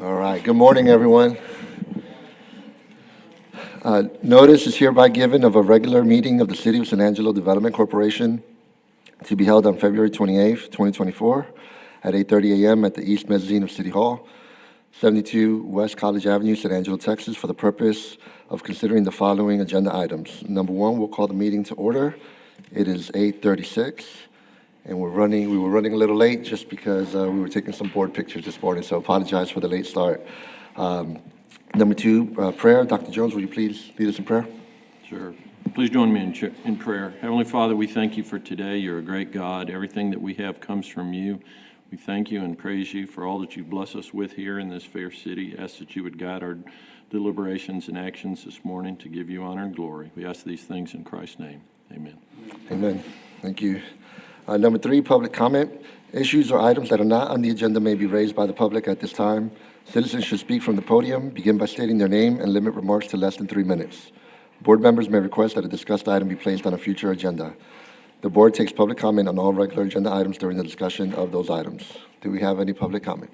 All right, good morning, everyone. Notice is hereby given of a regular meeting of the City of San Angelo Development Corporation to be held on February 28th, 2024 at 8:30 a.m. at the East Mezzanine of City Hall, 72 West College Avenue, San Angelo, Texas, for the purpose of considering the following agenda items. Number one, we'll call the meeting to order. It is 8:36. And we were running a little late just because we were taking some board pictures this morning, so apologize for the late start. Number two, prayer. Dr. Jones, will you please lead us in prayer? Sure. Please join me in prayer. Heavenly Father, we thank you for today. You're a great God. Everything that we have comes from you. We thank you and praise you for all that you bless us with here in this fair city. Ask that you would guide our deliberations and actions this morning to give you honor and glory. We ask these things in Christ's name. Amen. Amen. Thank you. Number three, public comment. Issues or items that are not on the agenda may be raised by the public at this time. Citizens should speak from the podium, begin by stating their name, and limit remarks to less than 3 minutes. Board members may request that a discussed item be placed on a future agenda. The board takes public comment on all regular agenda items during the discussion of those items. Do we have any public comment?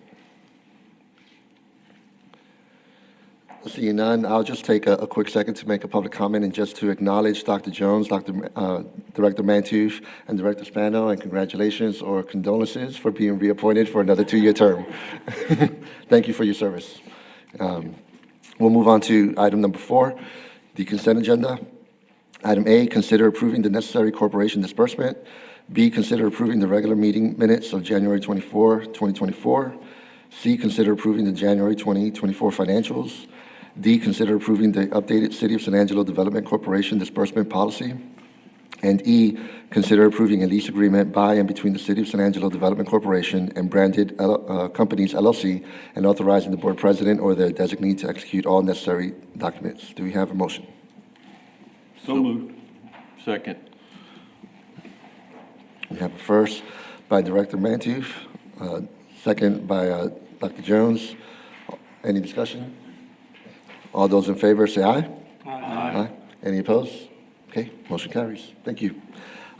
Seeing none, I'll just take a quick second to make a public comment and just to acknowledge Dr. Jones, Director Mantoof, and Director Spano, and congratulations or condolences for being reappointed for another 2-year term. Thank you for your service. We'll move on to item number 4, the consent agenda. Item A, consider approving the necessary corporation disbursement. B, consider approving the regular meeting minutes of January 24, 2024. C, consider approving the January 2024 financials. D, consider approving the updated City of San Angelo Development Corporation disbursement policy. And E, consider approving a lease agreement by and between the City of San Angelo Development Corporation and Branded Companies, LLC, and authorizing the board president or their designee to execute all necessary documents. Do we have a motion? So moved. Second. We have a first by Director Mantoof, second by Dr. Jones. Any discussion? All those in favor say aye. Aye. Aye. Any opposed? Okay, motion carries. Thank you.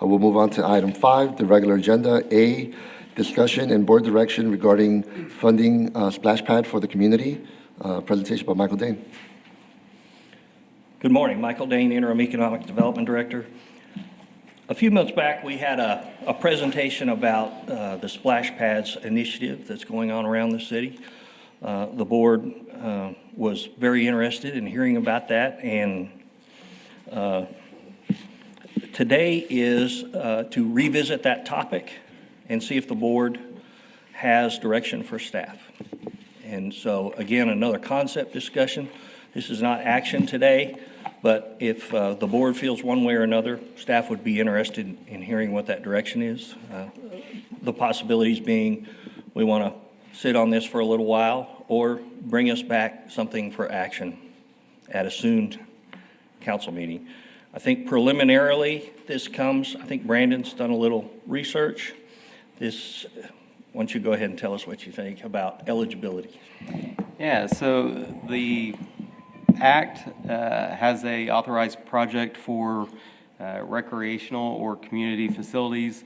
We'll move on to item 5, the regular agenda. A, discussion and board direction regarding funding splash pad for the community. Presentation by Michael Dane. Good morning, Michael Dane, Interim Economic Development Director. A few months back, we had a presentation about the splash pads initiative that's going on around the city. The board was very interested in hearing about that, and today is to revisit that topic and see if the board has direction for staff. And so, again, another concept discussion. This is not action today, but if the board feels one way or another, staff would be interested in hearing what that direction is. The possibilities being we want to sit on this for a little while or bring us back something for action at a soon council meeting. I think preliminarily this comes, I think Brandon's done a little research. Why don't you go ahead and tell us what you think about eligibility? Yeah, so the Act has a authorized project for recreational or community facilities,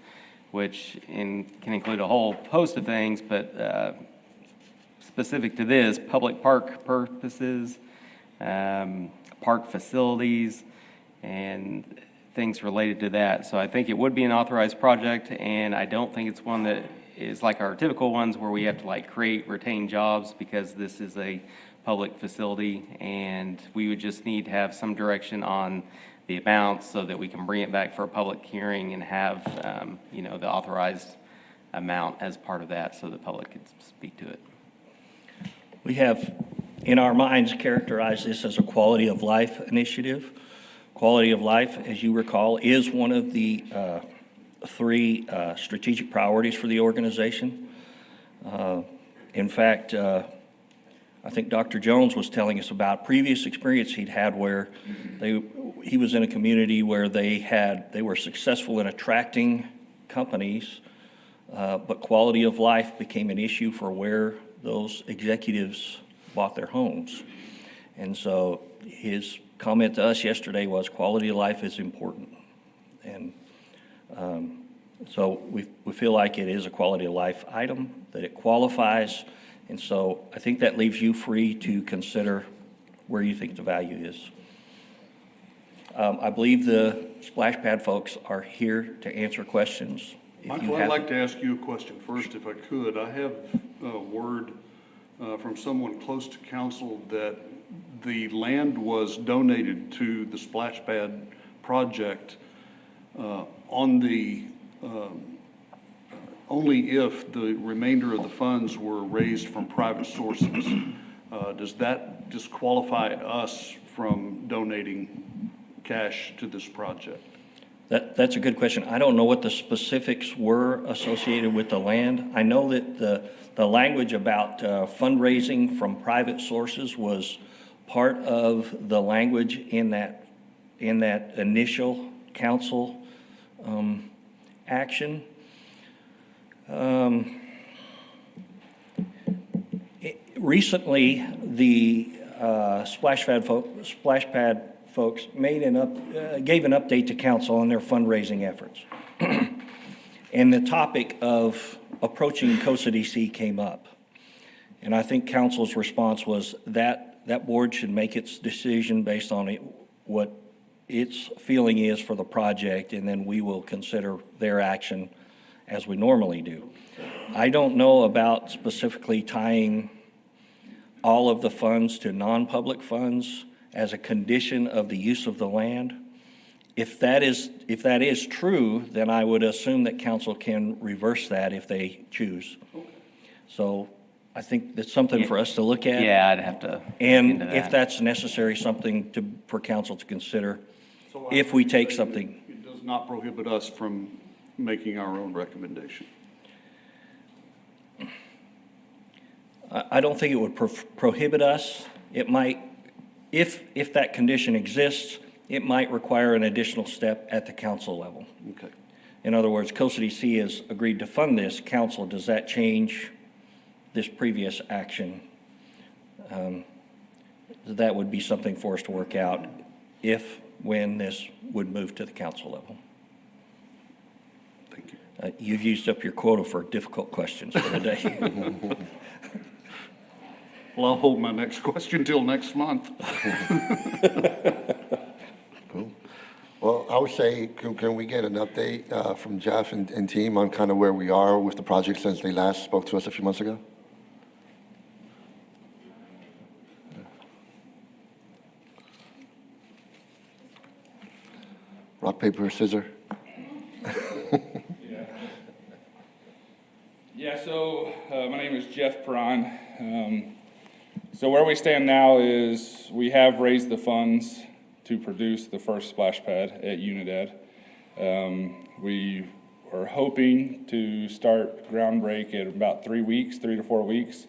which can include a whole host of things, but specific to this, public park purposes, park facilities, and things related to that. So I think it would be an authorized project, and I don't think it's one that is like our typical ones where we have to create, retain jobs, because this is a public facility, and we would just need to have some direction on the amounts so that we can bring it back for a public hearing and have, the authorized amount as part of that so the public can speak to it. We have, in our minds, characterized this as a quality of life initiative. Quality of life, as you recall, is one of the 3 strategic priorities for the organization. In fact, I think Dr. Jones was telling us about previous experience he'd had where he was in a community where they were successful in attracting companies, but quality of life became an issue for where those executives bought their homes. And so his comment to us yesterday was quality of life is important. And so we feel like it is a quality of life item, that it qualifies, And so I think that leaves you free to consider where you think the value is. I believe the splash pad folks are here to answer questions. If you Michael, I'd have- like to ask you a question first, if I could. I have word from someone close to council that the land was donated to the splash pad project on the, only if the remainder of the funds were raised from private sources. Does that disqualify us from donating cash to this project? That's a good question. I don't know what the specifics were associated with the land. I know that the language about fundraising from private sources was part of the language in that initial council action. Recently, the splash pad folks gave an update to council on their fundraising efforts. And the topic of approaching COSA-DC came up. And I think council's response was that board should make its decision based on what its feeling is for the project, and then we will consider their action as we normally do. I don't know about specifically tying all of the funds to non-public funds as a condition of the use of the land. If that is true, then I would assume that council can reverse that if they choose. So I think that's something for us to look at. Yeah, I'd have to look And into if that. that's necessary, something for council to consider So if we take something. It does not prohibit us from making our own recommendation. I don't think it would prohibit us. It might, if that condition exists, it might require an additional step at the council level. Okay. In other words, COSA-DC has agreed to fund this. Council, does that change this previous action? That would be something for us to work out when this would move to the council level. Thank you. You've used up your quota for difficult questions for the day. Well, I'll hold my next question till next month. Cool. Well, I would say, can we get an update from Jeff and team on kind of where we are with the project since they last spoke to us a few months ago? Rock, paper, scissors? Yeah, so my name is Jeff Perron. So where we stand now is we have raised the funds to produce the first splash pad at Unidad. We are hoping to start ground break in about 3 to 4 weeks.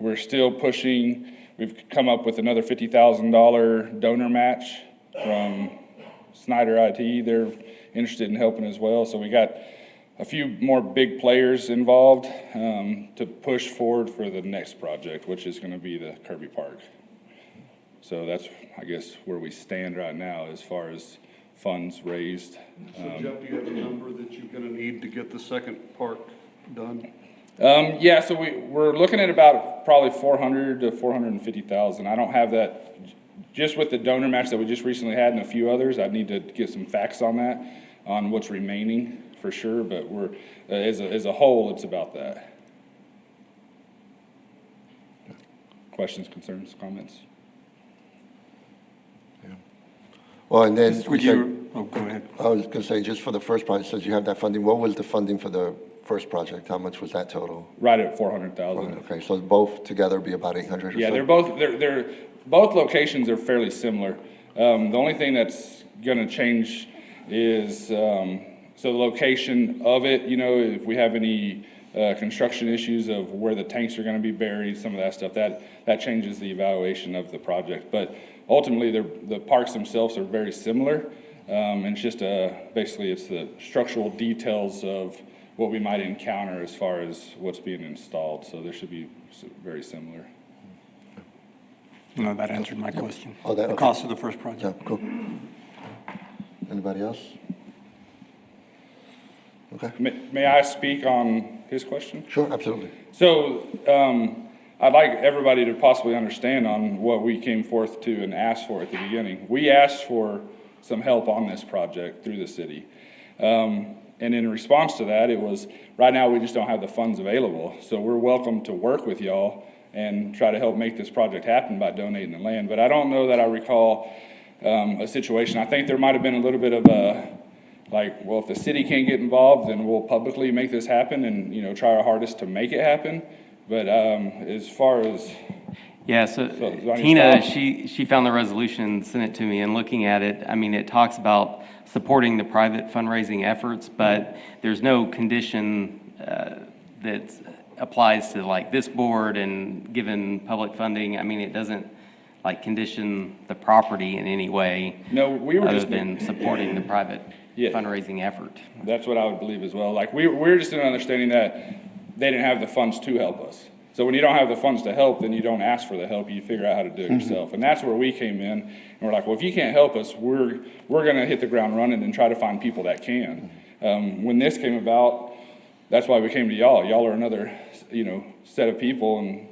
We're still pushing. We've come up with another $50,000 donor match from Snyder IT. They're interested in helping as well. So we got a few more big players involved to push forward for the next project, which is going to be the Kirby Park. So that's, I guess, where we stand right now as far as funds raised. So Jeff, do you have a number that you're gonna need to get the second park done? Yeah, so we're looking at about probably 400 to 450,000. I don't have that, just with the donor match that we just recently had and a few others. I'd need to get some facts on that, on what's remaining for sure, but we're, as a whole, it's about that. Questions, concerns, comments? Well, and then, Would you, oh, go ahead. I was gonna say, just for the first project, since you have that funding, what was the funding for the first project? How much was that total? Right at 400,000. Okay, so both together be about 800 or so? Yeah, they're both locations are fairly similar. The only thing that's gonna change is, so the location of it, you know, if we have any construction issues of where the tanks are gonna be buried, some of that stuff, that changes the evaluation of the project. But ultimately, the parks themselves are very similar. And it's just basically it's the structural details of what we might encounter as far as what's being installed. So there should be very similar. No, that answered my question. Oh, that- The okay. cost of the first Yeah, project. cool. Anybody else? Okay. May I speak on his question? Sure, absolutely. So, I'd like everybody to possibly understand on what we came forth to and asked for at the beginning. We asked for some help on this project through the city. And in response to that, it was, right now, we just don't have the funds available. So we're welcome to work with y'all and try to help make this project happen by donating the land. But I don't know that I recall a situation. I think there might have been a little bit of a, like, well, if the city can't get involved, then we'll publicly make this happen and, try our hardest to make it happen. But as far as... Yeah, so do I need to Tina, stop? she found the resolution, sent it to me, and looking at it, I mean, it talks about supporting the private fundraising efforts, but there's no condition that applies to like this board and given public funding. I mean, it doesn't like condition the property in any way. No, we were other just... than supporting the private Yeah. fundraising effort. That's what I would believe as well. Like, we're just in understanding that they didn't have the funds to help us. So when you don't have the funds to help, then you don't ask for the help, you figure out how to do it yourself. And that's where we came in, and we're like, well, if you can't help us, we're gonna hit the ground running and try to find people that can. When this came about, that's why we came to y'all. Y'all are another, set of people and,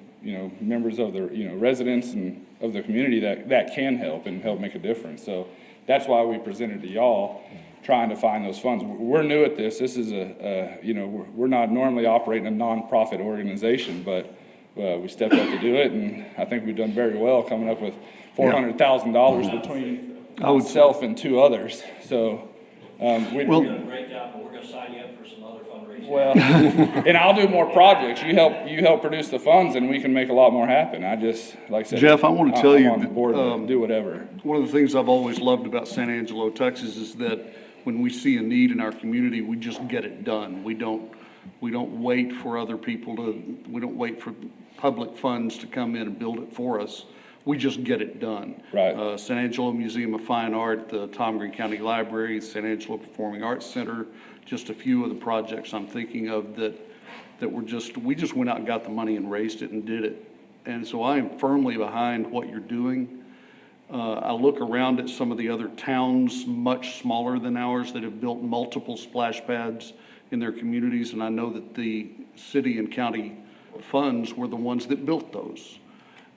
members of the, residents and of the community that can help and help make a difference. So that's why we presented to y'all, trying to find those funds. We're new at this. This is we're not normally operating a nonprofit organization, but we stepped up to do it, and I think we've done very well coming up with $400,000 between myself and two others. So, You're doing a great job, and we're gonna sign you up for some other fundraising. well, and I'll do more projects. You help produce the funds, and we can make a lot more happen. I just, like I said, Jeff, I want to tell I'm you on the that, board to do whatever. one of the things I've always loved about San Angelo, Texas, is that when we see a need in our community, we just get it done. We don't wait for other people we don't wait for public funds to come in and build it for us. We just get it done. Right. San Angelo Museum of Fine Art, the Tom Green County Library, San Angelo Performing Arts Center, just a few of the projects I'm thinking of that we just went out and got the money and raised it and did it. And so I am firmly behind what you're doing. I look around at some of the other towns, much smaller than ours, that have built multiple splash pads in their communities, and I know that the city and county funds were the ones that built those.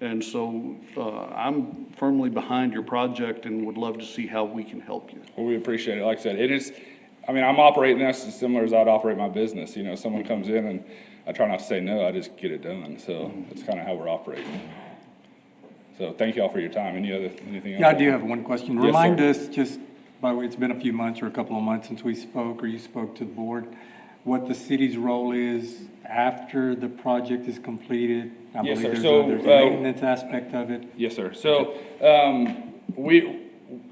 And so I'm firmly behind your project and would love to see how we can help you. Well, we appreciate it. Like I said, I'm operating this as similar as I'd operate my business. Someone comes in and I try not to say no, I just get it done. So that's kind of how we're operating. So thank you all for your time. Anything else? Yeah, I do have one question. Yes, Remind sir. us, just by the way, it's been a few months or a couple of months since we spoke or you spoke to the board, what the city's role is after the project is completed. I Yes, believe sir. there's a maintenance aspect of it. Yes, sir. So,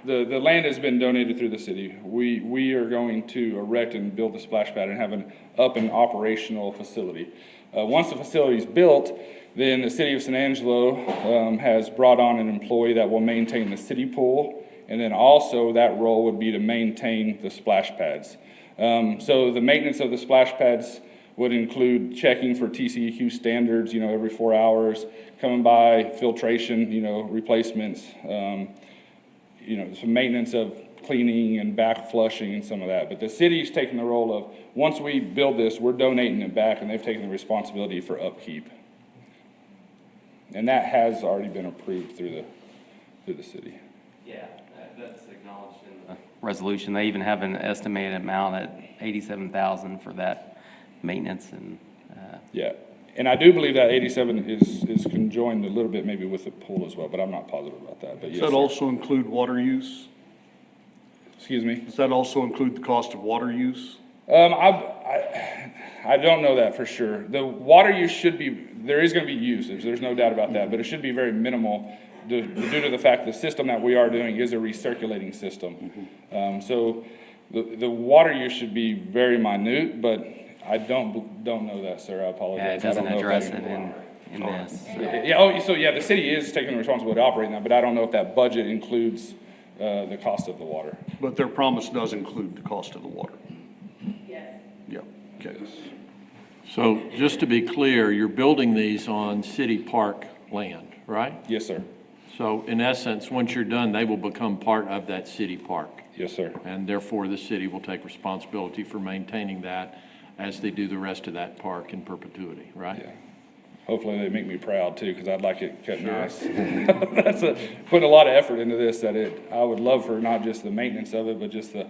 the land has been donated through the city. We are going to erect and build the splash pad and have an up and operational facility. Once the facility is built, then the city of San Angelo has brought on an employee that will maintain the city pool, and then also that role would be to maintain the splash pads. So the maintenance of the splash pads would include checking for TCEQ standards, every 4 hours, coming by, filtration, replacements, some maintenance of cleaning and back flushing and some of that. But the city's taking the role of, once we build this, we're donating it back, and they've taken the responsibility for upkeep. And that has already been approved through the city. Yeah, that's acknowledged in the resolution. They even have an estimated amount at $87,000 for that maintenance and. Yeah, and I do believe that 87 is conjoined a little bit maybe with the pool as well, but I'm not positive about that. But Does yes, that sir. also include water use? Excuse me. Does that also include the cost of water use? I don't know that for sure. The water use there is going to be usage, there's no doubt about that, but it should be very minimal due to the fact the system that we are doing is a recirculating system. So the water use should be very minute, but I don't know that, sir. I apologize. Yeah, it doesn't I don't know address if it that in this. Yeah, the city is taking the responsibility to operate that, but I don't know if that budget includes the cost of the water. But their promise does include the cost of the water? Yes. Yeah, okay. So just to be clear, you're building these on city park land, right? Yes, sir. So in essence, once you're done, they will become part of that city park. Yes, sir. And therefore, the city will take responsibility for maintaining that. as they do the rest of that park in perpetuity, right? Yeah. Hopefully they make me proud too, because I'd like it cut nice. Putting a lot of effort into this, I would love for not just the maintenance of it, but just the,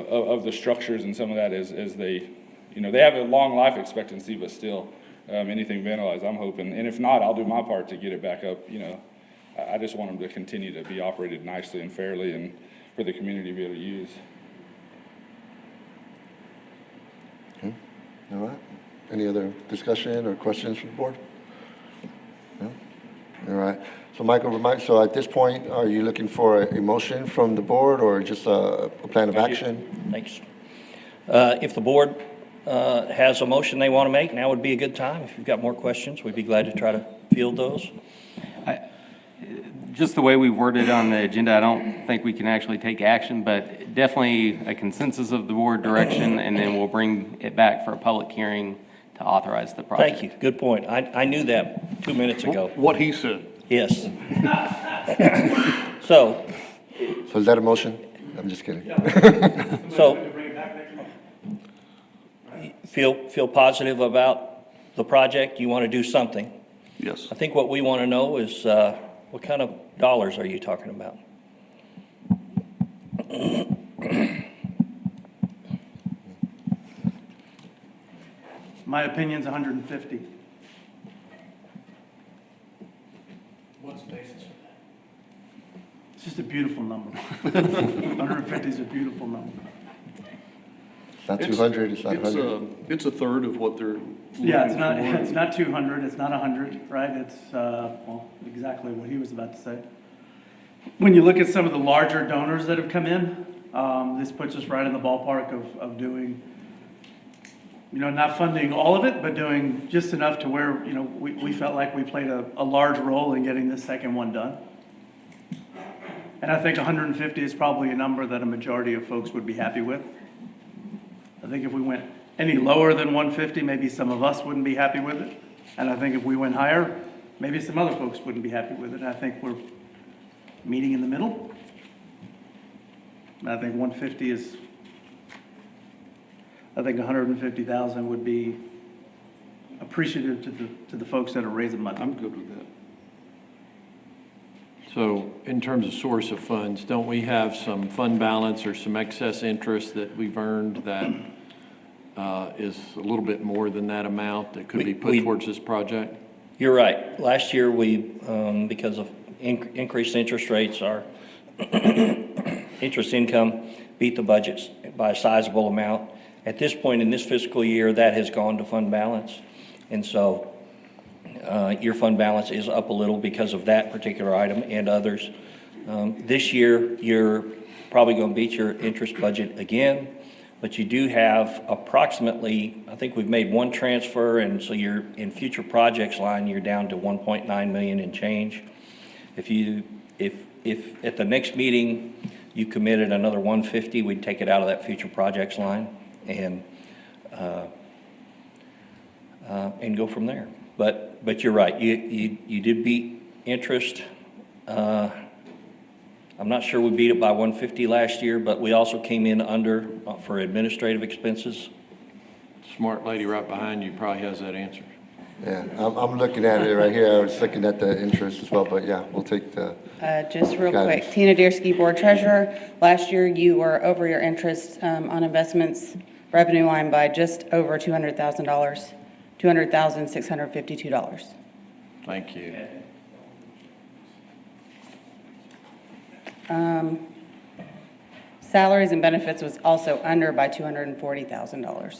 of the structures and some of that as they, they have a long life expectancy, but still, anything vandalized, I'm hoping. And if not, I'll do my part to get it back up, I just want them to continue to be operated nicely and fairly and for the community to be able to use. Okay. All right. Any other discussion or questions from the board? No? All right. So Michael, so at this point, are you looking for a motion from the board or just a plan of action? Thanks. If the board has a motion they want to make, now would be a good time. If you've got more questions, we'd be glad to try to field those. Just the way we worded on the agenda, I don't think we can actually take action, but definitely a consensus of the board direction, and then we'll bring it back for a public hearing to authorize the project. Thank you. Good point. I knew that 2 minutes ago. What he said. Yes. So is that a motion? I'm just kidding. So, feel positive about the project? You want to do something? Yes. I think what we want to know is what kind of dollars are you talking about? My opinion's 150. What's the basis for that? It's just a beautiful number. 150 is a beautiful number. It's not 200, it's not 100. It's a third of what they're looking Yeah, it's for. not 200, it's not 100, right? It's, well, exactly what he was about to say. When you look at some of the larger donors that have come in, this puts us right in the ballpark of doing, not funding all of it, but doing just enough to where, we felt like we played a large role in getting this second one done. And I think 150 is probably a number that a majority of folks would be happy with. I think if we went any lower than 150, maybe some of us wouldn't be happy with it. And I think if we went higher, maybe some other folks wouldn't be happy with it. And I think we're meeting in the middle. And I think 150 is, I think 150,000 would be appreciative to the folks that are raising money. I'm good with that. So in terms of source of funds, don't we have some fund balance or some excess interest that we've earned that is a little bit more than that amount that could be put towards this project? You're right. Last year, we, because of increased interest rates, our interest income beat the budgets by a sizable amount. At this point in this fiscal year, that has gone to fund balance. And so your fund balance is up a little because of that particular item and others. This year, you're probably going to beat your interest budget again, but you do have approximately, I think we've made one transfer, and so you're in future projects line, you're down to 1.9 million and change. If at the next meeting you committed another 150, we'd take it out of that future projects line and go from there. But you're right. You did beat interest. I'm not sure we beat it by 150 last year, but we also came in under for administrative expenses. Smart lady right behind you probably has that answer. Yeah, I'm looking at it right here. I was looking at the interest as well, but yeah, we'll take the. Just real Got it. quick, Tina Deersky, Board Treasurer. Last year, you were over your interest on investments revenue line by just over $200,000, $200,652. Thank you. Salaries and benefits was also under by $240,000.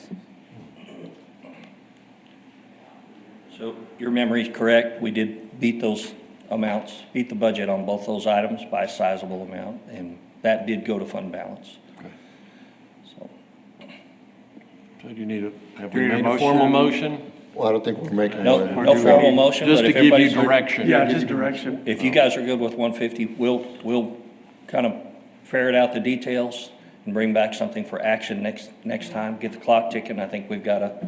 So your memory's correct. We did beat those amounts, beat the budget on both those items by a sizable amount, and that did go to fund balance. Okay. So So do you need have Do we you need a made a formal motion? motion? Well, I don't think we're making no one. no formal motion, Just but to if give you everybody's direction. Yeah, just direction. If you guys are good with 150, we'll kind of ferret out the details and bring back something for action next time. Get the clock ticking. I think we've got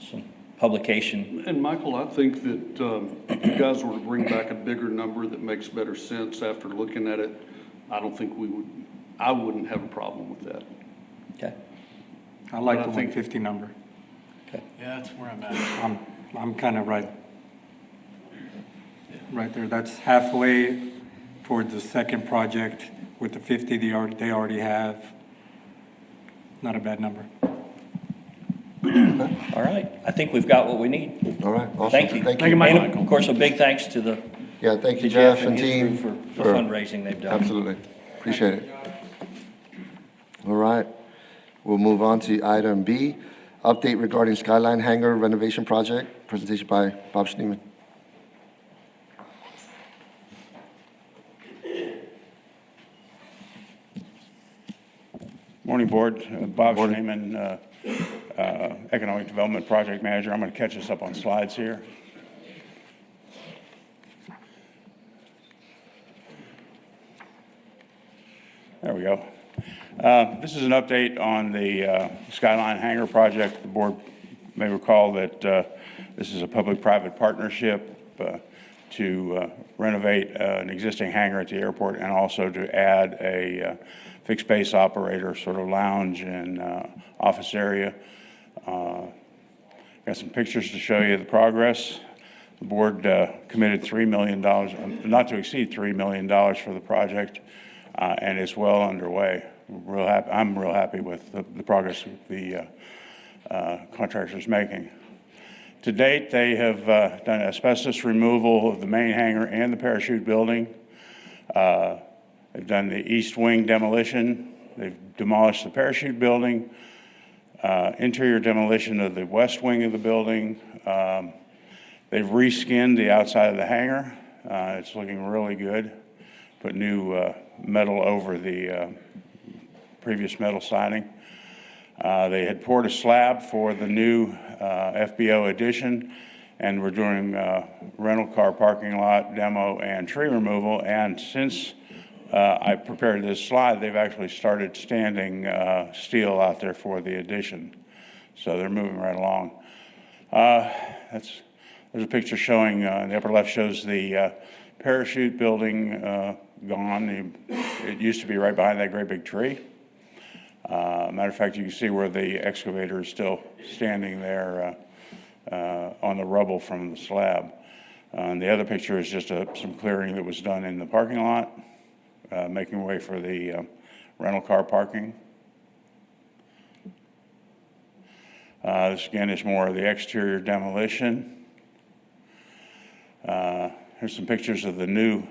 some publication. And Michael, I think that if you guys were to bring back a bigger number that makes better sense after looking at it, I wouldn't have a problem with that. Okay. I like But the I think- 150 number. Yeah, that's where I'm at. I'm kind of right there. That's halfway towards the second project with the 50 they already have. Not a bad number. All right, I think we've got what we need. All right, awesome. Thank you. Thank Thank you. you, Michael. And of course, a big thanks to Yeah, thank you, Jeff Jeff and his team. crew for the fundraising they've done. Absolutely. Appreciate it. All right. We'll move on to item B, update regarding Skyline Hangar renovation project. Presentation by Bob Schneeman. Morning, Board. Bob Schneeman, Economic Development Project Manager. I'm going to catch us up on slides here. There we go. This is an update on the Skyline Hangar project. The Board may recall that this is a public-private partnership to renovate an existing hangar at the airport and also to add a fixed base operator, sort of lounge and office area. Got some pictures to show you the progress. The board committed $3 million, not to exceed $3 million for the project, and it's well underway. I'm real happy with the progress the contractor's making. To date, they have done asbestos removal of the main hangar and the parachute building. They've done the east wing demolition. They've demolished the parachute building, interior demolition of the west wing of the building. They've reskinned the outside of the hangar. It's looking really good. Put new metal over the previous metal siding. They had poured a slab for the new FBO addition, and we're doing rental car parking lot demo and tree removal. And since I prepared this slide, they've actually started standing steel out there for the addition. So they're moving right along. There's a picture showing, the upper left shows the parachute building gone. It used to be right behind that great big tree. Matter of fact, you can see where the excavator is still standing there on the rubble from the slab. And the other picture is just some clearing that was done in the parking lot, making way for the rental car parking. This again is more of the exterior demolition. Here's some pictures of the new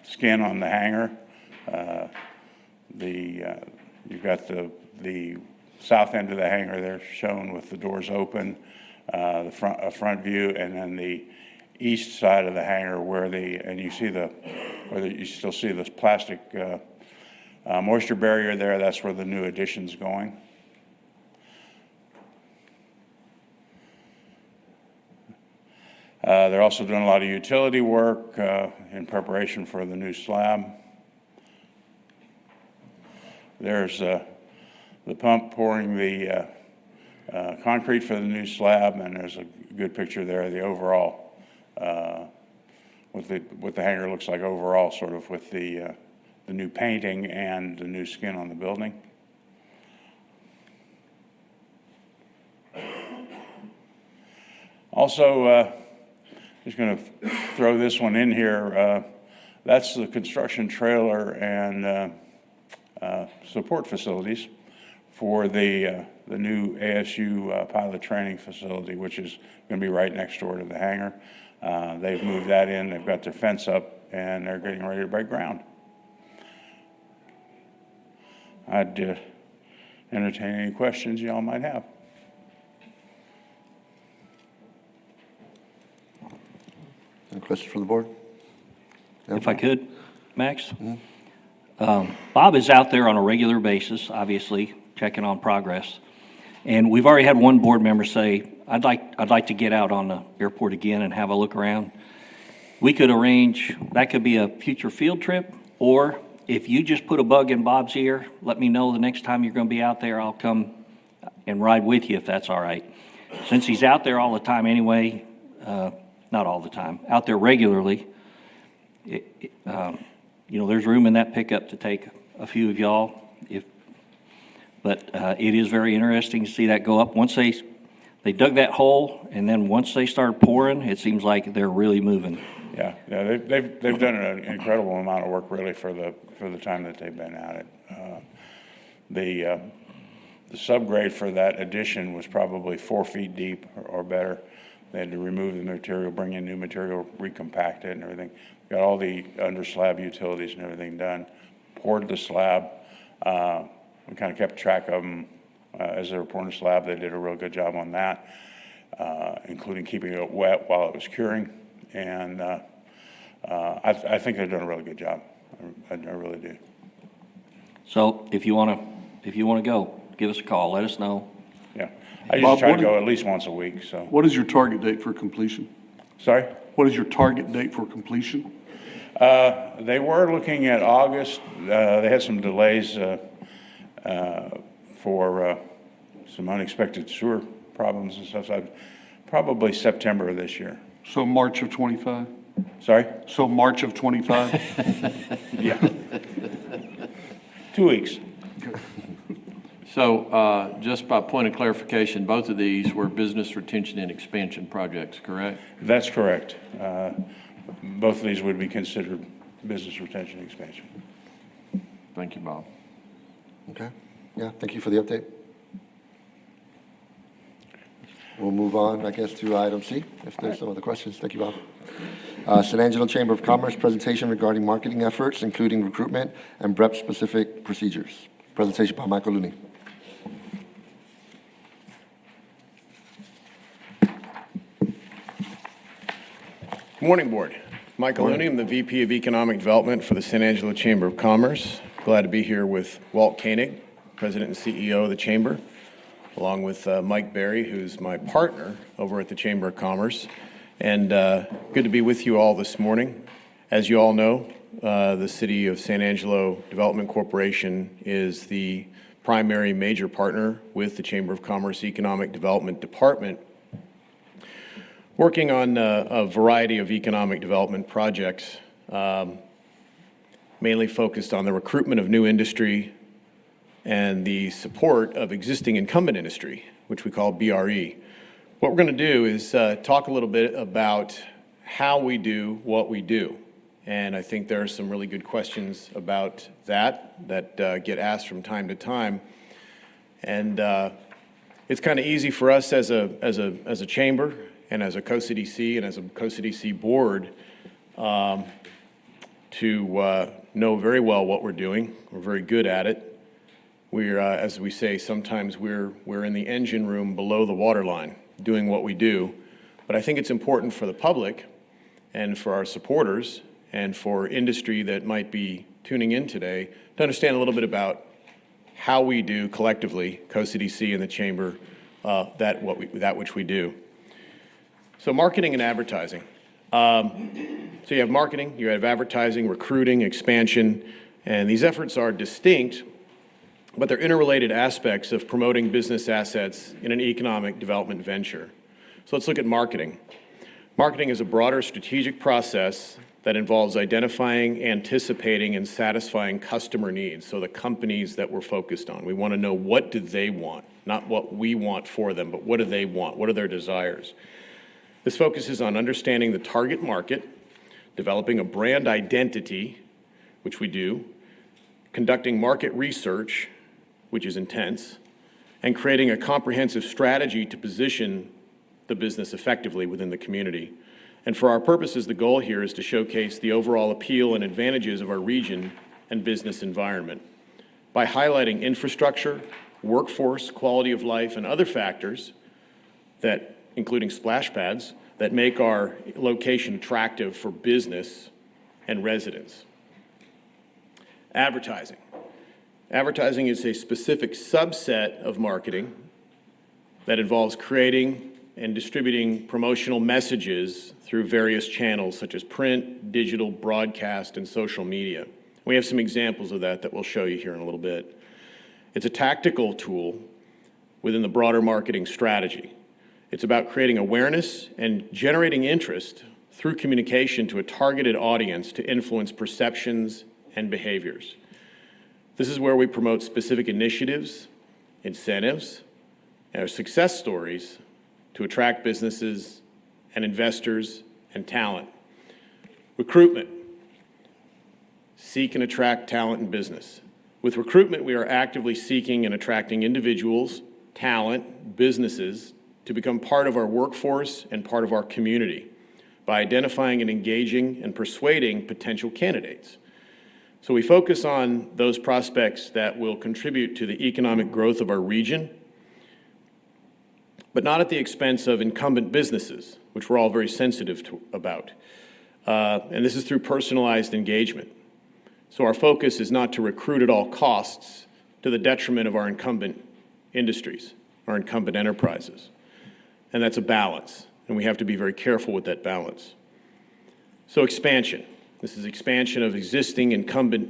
skin on the hangar. You've got the south end of the hangar there shown with the doors open, the front view, and then the east side of the hangar where you still see this plastic moisture barrier there. That's where the new addition's going. They're also doing a lot of utility work in preparation for the new slab. There's the pump pouring the concrete for the new slab, and there's a good picture there of the overall, what the hangar looks like overall, sort of with the new painting and the new skin on the building. Also, just going to throw this one in here. That's the construction trailer and support facilities for the new ASU pilot training facility, which is going to be right next door to the hangar. They've moved that in. They've got their fence up, and they're getting ready to break ground. I'd entertain any questions y'all might have. Any questions for the board? If I could, Max? Bob is out there on a regular basis, obviously, checking on progress. And we've already had one board member say, I'd like to get out on the airport again and have a look around. We could arrange, that could be a future field trip, or if you just put a bug in Bob's ear, let me know the next time you're going to be out there, I'll come and ride with you if that's all right. Since he's out there all the time anyway, not all the time, out there regularly, there's room in that pickup to take a few of y'all. But it is very interesting to see that go up. Once they they dug that hole, and then once they started pouring, it seems like they're really moving. Yeah, they've done an incredible amount of work really for the time that they've been at it. The subgrade for that addition was probably 4 feet deep or better. They had to remove the material, bring in new material, recompact it and everything. Got all the under slab utilities and everything done. Poured the slab. We kind of kept track of them as they were pouring the slab. They did a real good job on that, including keeping it wet while it was curing. And I think they've done a really good job. I really do. So if you want to go, give us a call, let us know. Yeah, I Bob, usually try what to go at least once a week, so. What is your target date for completion? Sorry? What is your target date for completion? They were looking at August. They had some delays for some unexpected sewer problems and stuff. So probably September of this year. So March of '25? Sorry? So March of '25? Yeah. 2 weeks. So just by point of clarification, both of these were business retention and expansion projects, correct? That's correct. Both of these would be considered business retention and expansion. Thank you, Bob. Okay, yeah, thank you for the update. We'll move on, I guess, to item C, if there's some other questions. Thank you, Bob. San Angelo Chamber of Commerce presentation regarding marketing efforts, including recruitment and BREP-specific procedures. Presentation by Michael Looney. Good morning, Board. Michael Looney, I'm the VP of Economic Development for the San Angelo Chamber of Commerce. Glad to be here with Walt Koenig, President and CEO of the Chamber, along with Mike Berry, who's my partner over at the Chamber of Commerce. And good to be with you all this morning. As you all know, the City of San Angelo Development Corporation is the primary major partner with the Chamber of Commerce Economic Development Department, working on a variety of economic development projects, mainly focused on the recruitment of new industry and the support of existing incumbent industry, which we call BRE. What we're going to do is talk a little bit about how we do what we do. And I think there are some really good questions about that get asked from time to time. And it's kind of easy for us as a chamber and as a co-CDC and as a co-CDC board to know very well what we're doing. We're very good at it. We're, as we say, sometimes we're in the engine room below the waterline doing what we do. But I think it's important for the public and for our supporters and for industry that might be tuning in today to understand a little bit about how we do collectively, co-CDC and the Chamber, that which we do. So marketing and advertising. So you have marketing, you have advertising, recruiting, expansion, and these efforts are distinct, but they're interrelated aspects of promoting business assets in an economic development venture. So let's look at marketing. Marketing is a broader strategic process that involves identifying, anticipating, and satisfying customer needs. So the companies that we're focused on, we want to know what do they want, not what we want for them, but what do they want? What are their desires? This focuses on understanding the target market, developing a brand identity, which we do, conducting market research, which is intense, and creating a comprehensive strategy to position the business effectively within the community. And for our purposes, the goal here is to showcase the overall appeal and advantages of our region and business environment by highlighting infrastructure, workforce, quality of life, and other factors that, including splash pads, that make our location attractive for business and residents. Advertising. Advertising is a specific subset of marketing that involves creating and distributing promotional messages through various channels such as print, digital, broadcast, and social media. We have some examples of that we'll show you here in a little bit. It's a tactical tool within the broader marketing strategy. It's about creating awareness and generating interest through communication to a targeted audience to influence perceptions and behaviors. This is where we promote specific initiatives, incentives, and our success stories to attract businesses and investors and talent. Recruitment. Seek and attract talent and business. With recruitment, we are actively seeking and attracting individuals, talent, businesses to become part of our workforce and part of our community by identifying and engaging and persuading potential candidates. So we focus on those prospects that will contribute to the economic growth of our region, but not at the expense of incumbent businesses, which we're all very sensitive about. And this is through personalized engagement. So our focus is not to recruit at all costs to the detriment of our incumbent industries, our incumbent enterprises. And that's a balance, and we have to be very careful with that balance. So expansion. This is expansion of existing incumbent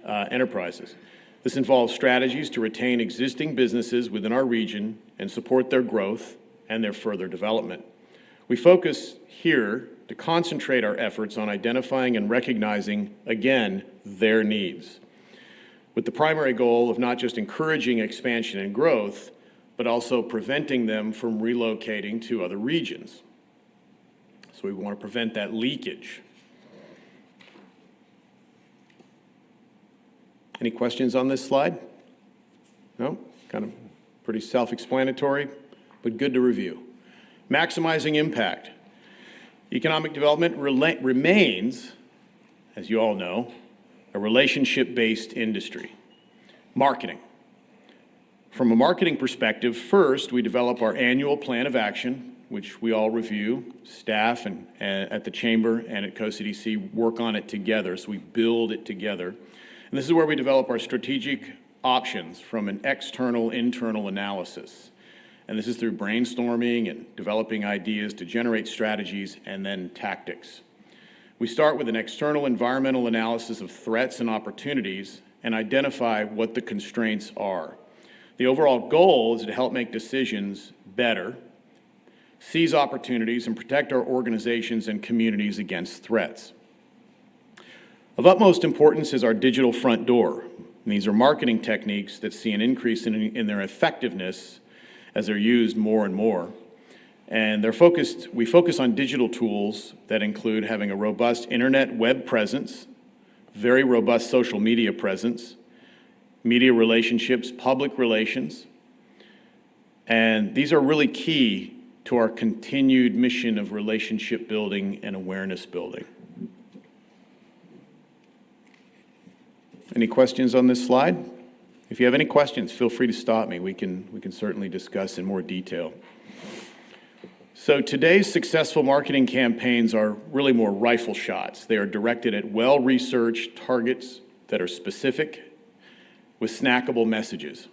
enterprises. This involves strategies to retain existing businesses within our region and support their growth and their further development. We focus here to concentrate our efforts on identifying and recognizing, again, their needs, with the primary goal of not just encouraging expansion and growth, but also preventing them from relocating to other regions. So we want to prevent that leakage. Any questions on this slide? No? Kind of pretty self-explanatory, but good to review. Maximizing impact. Economic development remains, as you all know, a relationship-based industry. Marketing. From a marketing perspective, first, we develop our annual plan of action, which we all review. Staff and at the Chamber and at COCDC work on it together, so we build it together. And this is where we develop our strategic options from an external-internal analysis. And this is through brainstorming and developing ideas to generate strategies and then tactics. We start with an external environmental analysis of threats and opportunities and identify what the constraints are. The overall goal is to help make decisions better, seize opportunities, and protect our organizations and communities against threats. Of utmost importance is our digital front door. And these are marketing techniques that see an increase in their effectiveness as they're used more and more. And we focus on digital tools that include having a robust internet web presence, very robust social media presence, media relationships, public relations. And these are really key to our continued mission of relationship building and awareness building. Any questions on this slide? If you have any questions, feel free to stop me. We can certainly discuss in more detail. So today's successful marketing campaigns are really more rifle shots. They are directed at well-researched targets that are specific with snackable messages.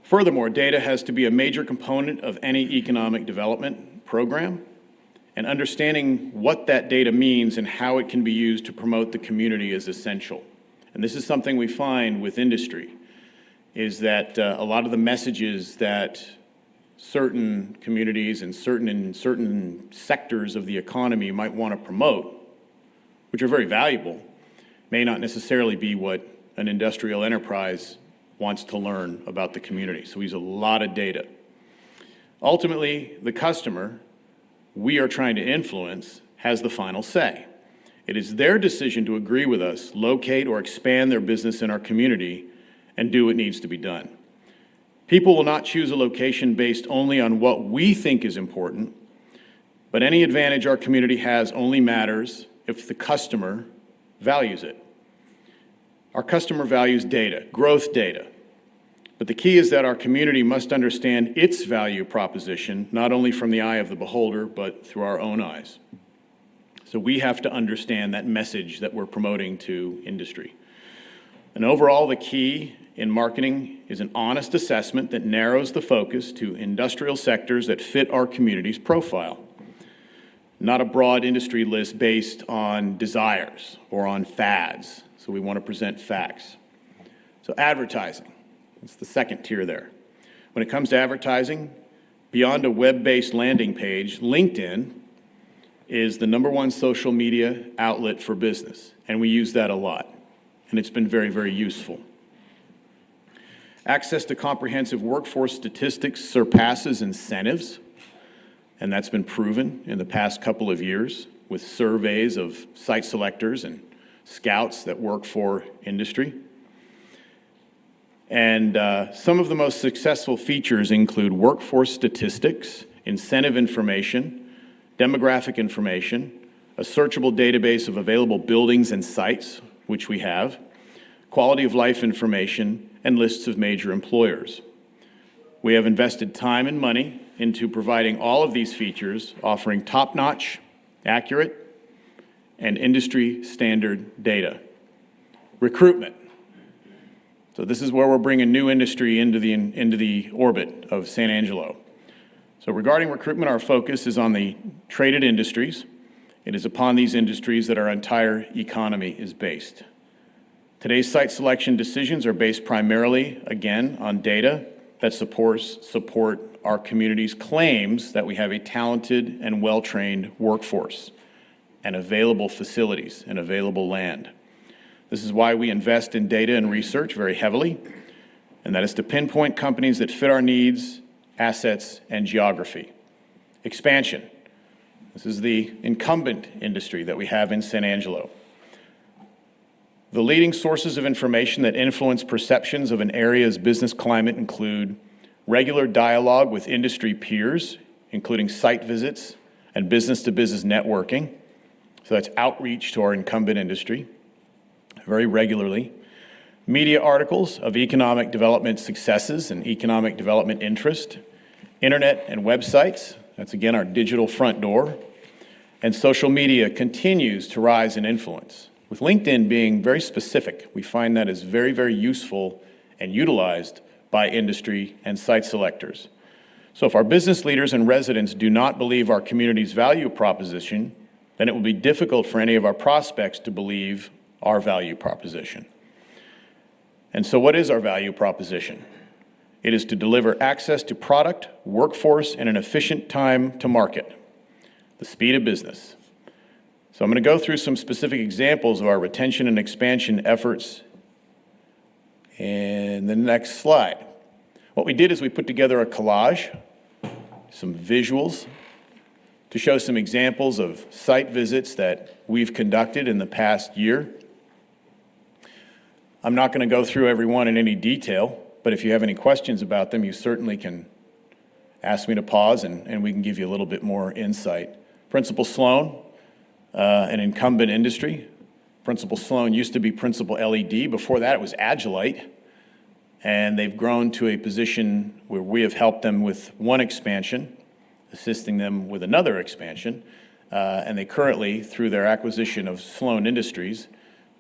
Furthermore, data has to be a major component of any economic development program, and understanding what that data means and how it can be used to promote the community is essential. And this is something we find with industry, is that a lot of the messages that certain communities and certain sectors of the economy might want to promote, which are very valuable, may not necessarily be what an industrial enterprise wants to learn about the community. So we use a lot of data. Ultimately, the customer we are trying to influence has the final say. It is their decision to agree with us, locate or expand their business in our community, and do what needs to be done. People will not choose a location based only on what we think is important, but any advantage our community has only matters if the customer values it. Our customer values data, growth data. But the key is that our community must understand its value proposition, not only from the eye of the beholder, but through our own eyes. So we have to understand that message that we're promoting to industry. And overall, the key in marketing is an honest assessment that narrows the focus to industrial sectors that fit our community's profile, not a broad industry list based on desires or on fads. So we want to present facts. So advertising. It's the second tier there. When it comes to advertising, beyond a web-based landing page, LinkedIn is the #1 social media outlet for business, and we use that a lot, and it's been very, very useful. Access to comprehensive workforce statistics surpasses incentives, and that's been proven in the past couple of years with surveys of site selectors and scouts that work for industry. And some of the most successful features include workforce statistics, incentive information, demographic information, a searchable database of available buildings and sites, which we have, quality of life information, and lists of major employers. We have invested time and money into providing all of these features, offering top-notch, accurate, and industry-standard data. Recruitment. So this is where we're bringing new industry into the orbit of San Angelo. So regarding recruitment, our focus is on the traded industries. It is upon these industries that our entire economy is based. Today's site selection decisions are based primarily, again, on data that support our community's claims that we have a talented and well-trained workforce and available facilities and available land. This is why we invest in data and research very heavily, and that is to pinpoint companies that fit our needs, assets, and geography. Expansion. This is the incumbent industry that we have in San Angelo. The leading sources of information that influence perceptions of an area's business climate include regular dialogue with industry peers, including site visits and business-to-business networking. So that's outreach to our incumbent industry very regularly. Media articles of economic development successes and economic development interest. Internet and websites, that's again our digital front door. And social media continues to rise in influence. With LinkedIn being very specific, we find that is very, very useful and utilized by industry and site selectors. So if our business leaders and residents do not believe our community's value proposition, then it will be difficult for any of our prospects to believe our value proposition. And so what is our value proposition? It is to deliver access to product, workforce, and an efficient time to market, the speed of business. So I'm going to go through some specific examples of our retention and expansion efforts in the next slide. What we did is we put together a collage, some visuals, to show some examples of site visits that we've conducted in the past year. I'm not going to go through every one in any detail, but if you have any questions about them, you certainly can ask me to pause and we can give you a little bit more insight. Principal Sloan, an incumbent industry. Principal Sloan used to be Principal LED. Before that, it was Agilite. And they've grown to a position where we have helped them with one expansion, assisting them with another expansion. And they currently, through their acquisition of Sloan Industries,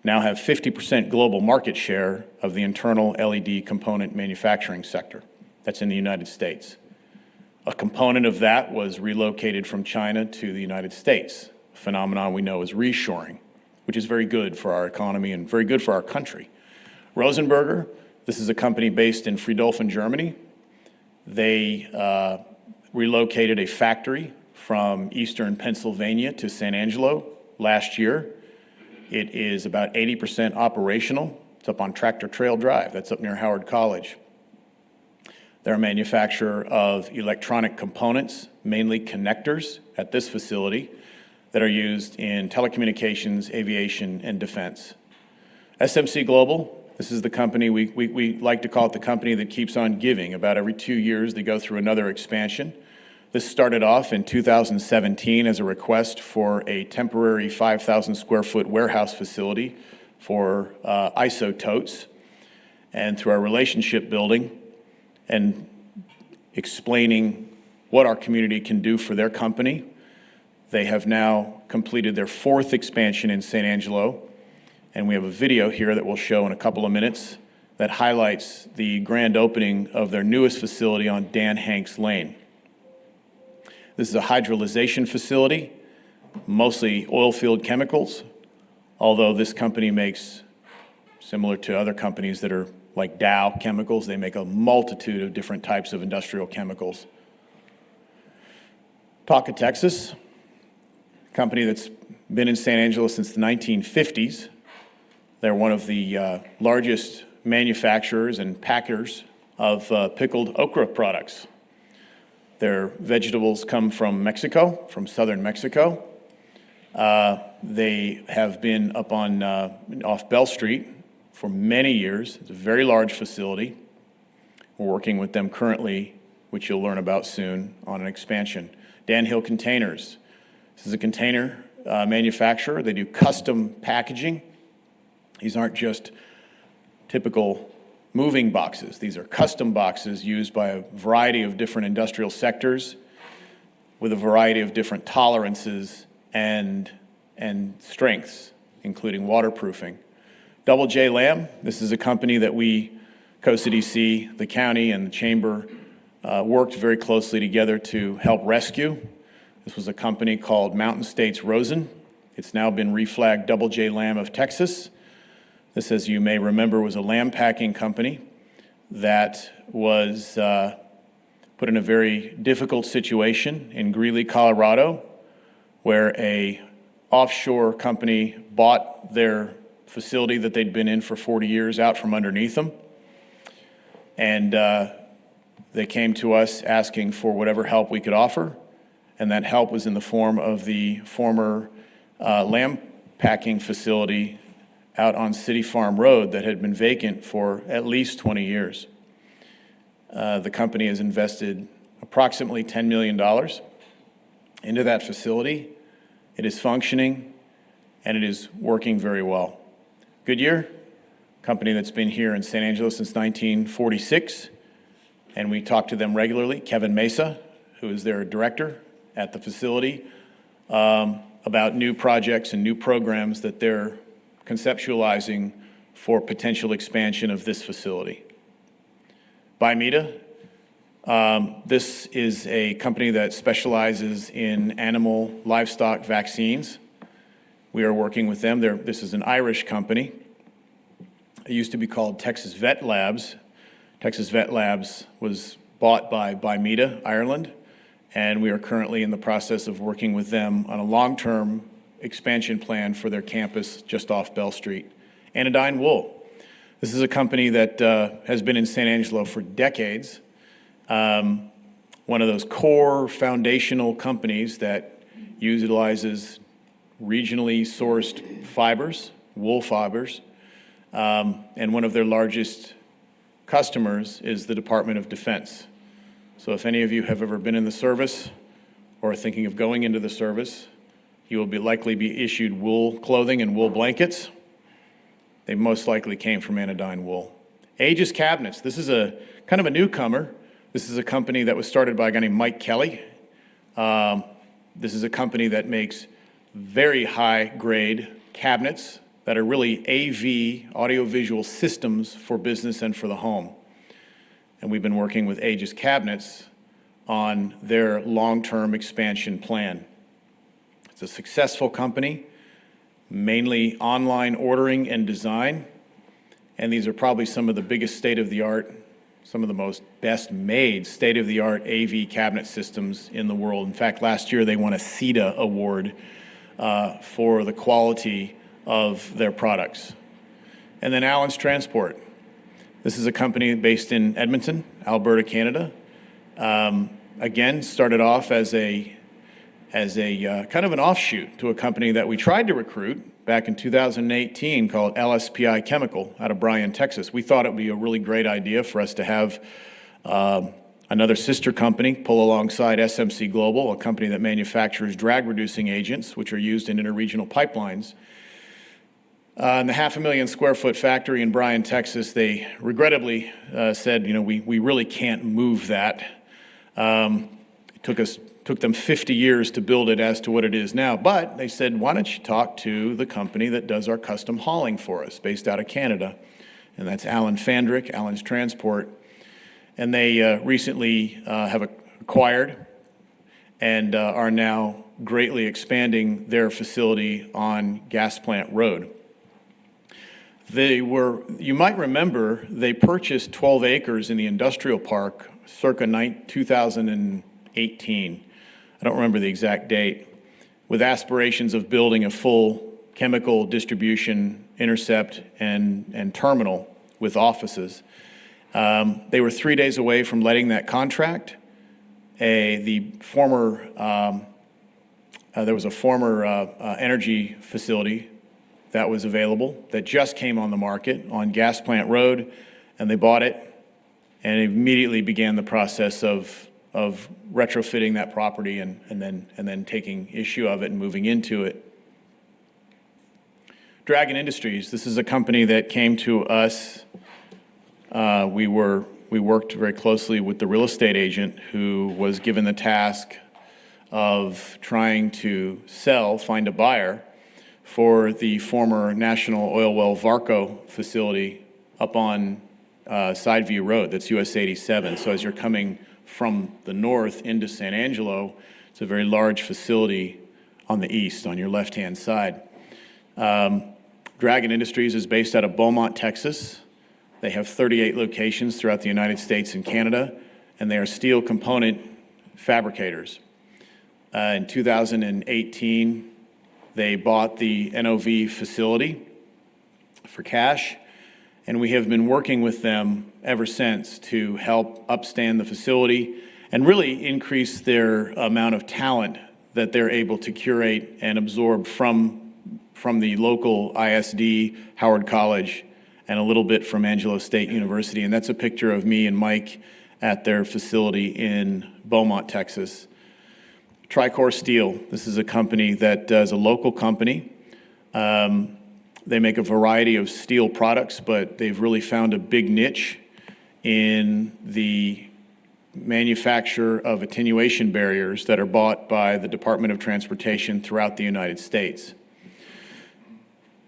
now have 50% global market share of the internal LED component manufacturing sector. That's in the United States. A component of that was relocated from China to the United States. A phenomenon we know is reshoring, which is very good for our economy and very good for our country. Rosenberger, this is a company based in Friedolfen, Germany. They relocated a factory from eastern Pennsylvania to San Angelo last year. It is about 80% operational. It's up on Tractor Trail Drive. That's up near Howard College. They're a manufacturer of electronic components, mainly connectors at this facility that are used in telecommunications, aviation, and defense. SMC Global, this is the company, we like to call it the company that keeps on giving. About every 2 years, they go through another expansion. This started off in 2017 as a request for a temporary 5,000 square foot warehouse facility for ISO totes. And through our relationship building and explaining what our community can do for their company, they have now completed their 4th expansion in San Angelo. And we have a video here that we'll show in a couple of minutes that highlights the grand opening of their newest facility on Dan Hanks Lane. This is a hydrolyzation facility, mostly oil field chemicals, although this company makes, similar to other companies that are like Dow Chemicals, they make a multitude of different types of industrial chemicals. Talca, Texas, a company that's been in San Angelo since the 1950s. They're one of the largest manufacturers and packers of pickled okra products. Their vegetables come from Mexico, from southern Mexico. They have been up on off Bell Street for many years. It's a very large facility. We're working with them currently, which you'll learn about soon, on an expansion. Dan Hill Containers. This is a container manufacturer. They do custom packaging. These aren't just typical moving boxes. These are custom boxes used by a variety of different industrial sectors with a variety of different tolerances and strengths, including waterproofing. Double J Lamb, this is a company that we, Costa DC, the county, and the chamber worked very closely together to help rescue. This was a company called Mountain States Rosin. It's now been reflagged Double J Lamb of Texas. This, as you may remember, was a lamb packing company that was put in a very difficult situation in Greeley, Colorado, where a offshore company bought their facility that they'd been in for 40 years out from underneath them. And they came to us asking for whatever help we could offer, and that help was in the form of the former lamb packing facility out on City Farm Road that had been vacant for at least 20 years. The company has invested approximately $10 million into that facility. It is functioning, and it is working very well. Goodyear, company that's been here in San Angelo since 1946, and we talk to them regularly. Kevin Mesa, who is their director at the facility, about new projects and new programs that they're conceptualizing for potential expansion of this facility. Bimeda, this is a company that specializes in animal livestock vaccines. We are working with them. This is an Irish company. It used to be called Texas Vet Labs. Texas Vet Labs was bought by Bimeda, Ireland, and we are currently in the process of working with them on a long-term expansion plan for their campus just off Bell Street. Anodyne Wool. This is a company that has been in San Angelo for decades. One of those core foundational companies that utilizes regionally sourced fibers, wool fibers, and one of their largest customers is the Department of Defense. So if any of you have ever been in the service or are thinking of going into the service, you will likely be issued wool clothing and wool blankets. They most likely came from Anodyne Wool. Aegis Cabinets. This is a kind of a newcomer. This is a company that was started by a guy named Mike Kelly. This is a company that makes very high-grade cabinets that are really AV, audiovisual systems for business and for the home. And we've been working with Aegis Cabinets on their long-term expansion plan. It's a successful company, mainly online ordering and design, and these are probably some of the biggest state-of-the-art, some of the most best-made state-of-the-art AV cabinet systems in the world. In fact, last year they won a CETA award for the quality of their products. And then Allen's Transport. This is a company based in Edmonton, Alberta, Canada. Again, started off as a kind of an offshoot to a company that we tried to recruit back in 2018 called LSPI Chemical out of Bryan, Texas. We thought it would be a really great idea for us to have another sister company pull alongside SMC Global, a company that manufactures drag-reducing agents, which are used in interregional pipelines. In the 500,000 square foot factory in Bryan, Texas, they regrettably said, we really can't move that. It took them 50 years to build it as to what it is now. But they said, why don't you talk to the company that does our custom hauling for us, based out of Canada. And that's Allen Fandrick, Allen's Transport. And they recently have acquired and are now greatly expanding their facility on Gas Plant Road. You might remember, they purchased 12 acres in the industrial park circa 2018. I don't remember the exact date, with aspirations of building a full chemical distribution intercept and terminal with offices. They were 3 days away from letting that contract. There was a former energy facility that was available that just came on the market on Gas Plant Road, and they bought it and immediately began the process of retrofitting that property and then taking issue of it and moving into it. Dragon Industries, this is a company that came to us. We worked very closely with the real estate agent who was given the task of trying to find a buyer for the former National Oil Well Varco facility up on Sideview Road, that's US 87. So as you're coming from the north into San Angelo, it's a very large facility on the east, on your left-hand side. Dragon Industries is based out of Beaumont, Texas. They have 38 locations throughout the United States and Canada, and they are steel component fabricators. In 2018, they bought the NOV facility for cash, and we have been working with them ever since to help upstand the facility and really increase their amount of talent that they're able to curate and absorb from the local ISD, Howard College, and a little bit from Angelo State University. And that's a picture of me and Mike at their facility in Beaumont, Texas. Tricor Steel, this is a company that is a local company. They make a variety of steel products, but they've really found a big niche in the manufacture of attenuation barriers that are bought by the Department of Transportation throughout the United States.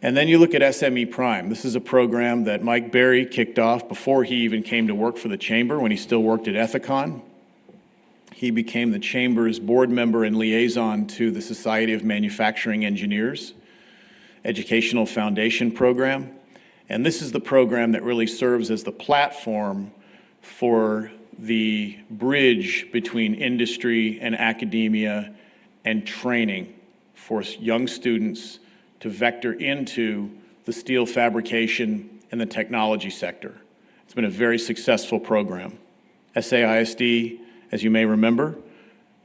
And then you look at SME Prime. This is a program that Mike Berry kicked off before he even came to work for the Chamber, when he still worked at Ethicon. He became the Chamber's board member and liaison to the Society of Manufacturing Engineers Educational Foundation Program. And this is the program that really serves as the platform for the bridge between industry and academia and training for young students to vector into the steel fabrication and the technology sector. It's been a very successful program. SAISD, as you may remember,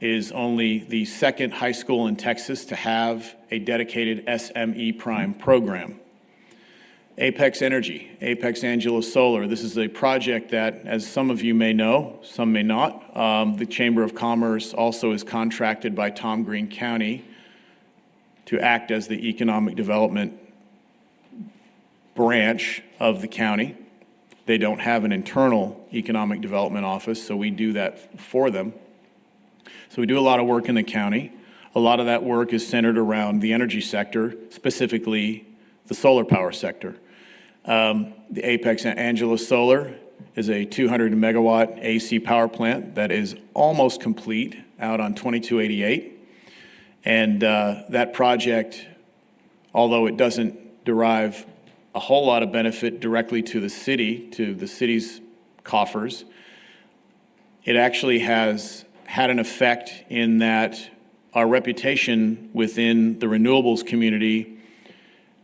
is only the second high school in Texas to have a dedicated SME Prime program. Apex Energy, Apex Angelo Solar, this is a project that, as some of you may know, some may not, the Chamber of Commerce also is contracted by Tom Green County to act as the economic development branch of the county. They don't have an internal economic development office, so we do that for them. So we do a lot of work in the county. A lot of that work is centered around the energy sector, specifically the solar power sector. The Apex Angelo Solar is a 200 megawatt AC power plant that is almost complete out on 2288. And that project, although it doesn't derive a whole lot of benefit directly to the city's coffers, it actually has had an effect in that our reputation within the renewables community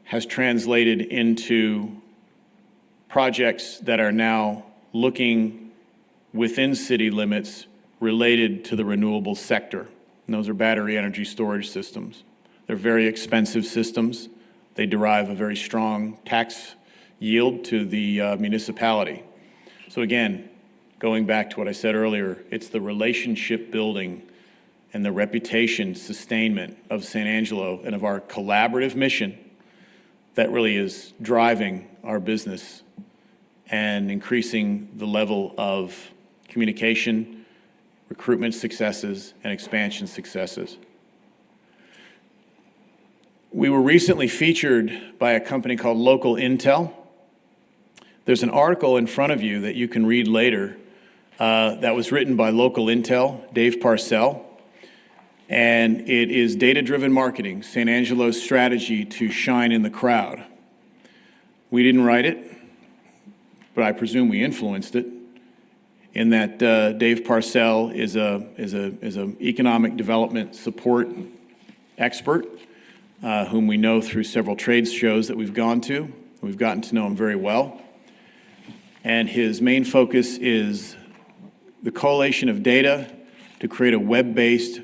has translated into projects that are now looking within city limits related to the renewables sector. And those are battery energy storage systems. They're very expensive systems. They derive a very strong tax yield to the municipality. So again, going back to what I said earlier, it's the relationship building and the reputation sustainment of San Angelo and of our collaborative mission that really is driving our business and increasing the level of communication, recruitment successes, and expansion successes. We were recently featured by a company called Local Intel. There's an article in front of you that you can read later that was written by Local Intel, Dave Parcell, and it is Data-Driven Marketing, San Angelo's strategy to shine in the crowd. We didn't write it, but I presume we influenced it, in that Dave Parcell is a economic development support expert whom we know through several trade shows that we've gone to. We've gotten to know him very well. And his main focus is the collation of data to create a web-based,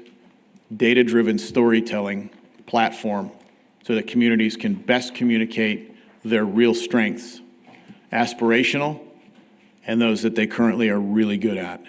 data-driven storytelling platform so that communities can best communicate their real strengths, aspirational, and those that they currently are really good at.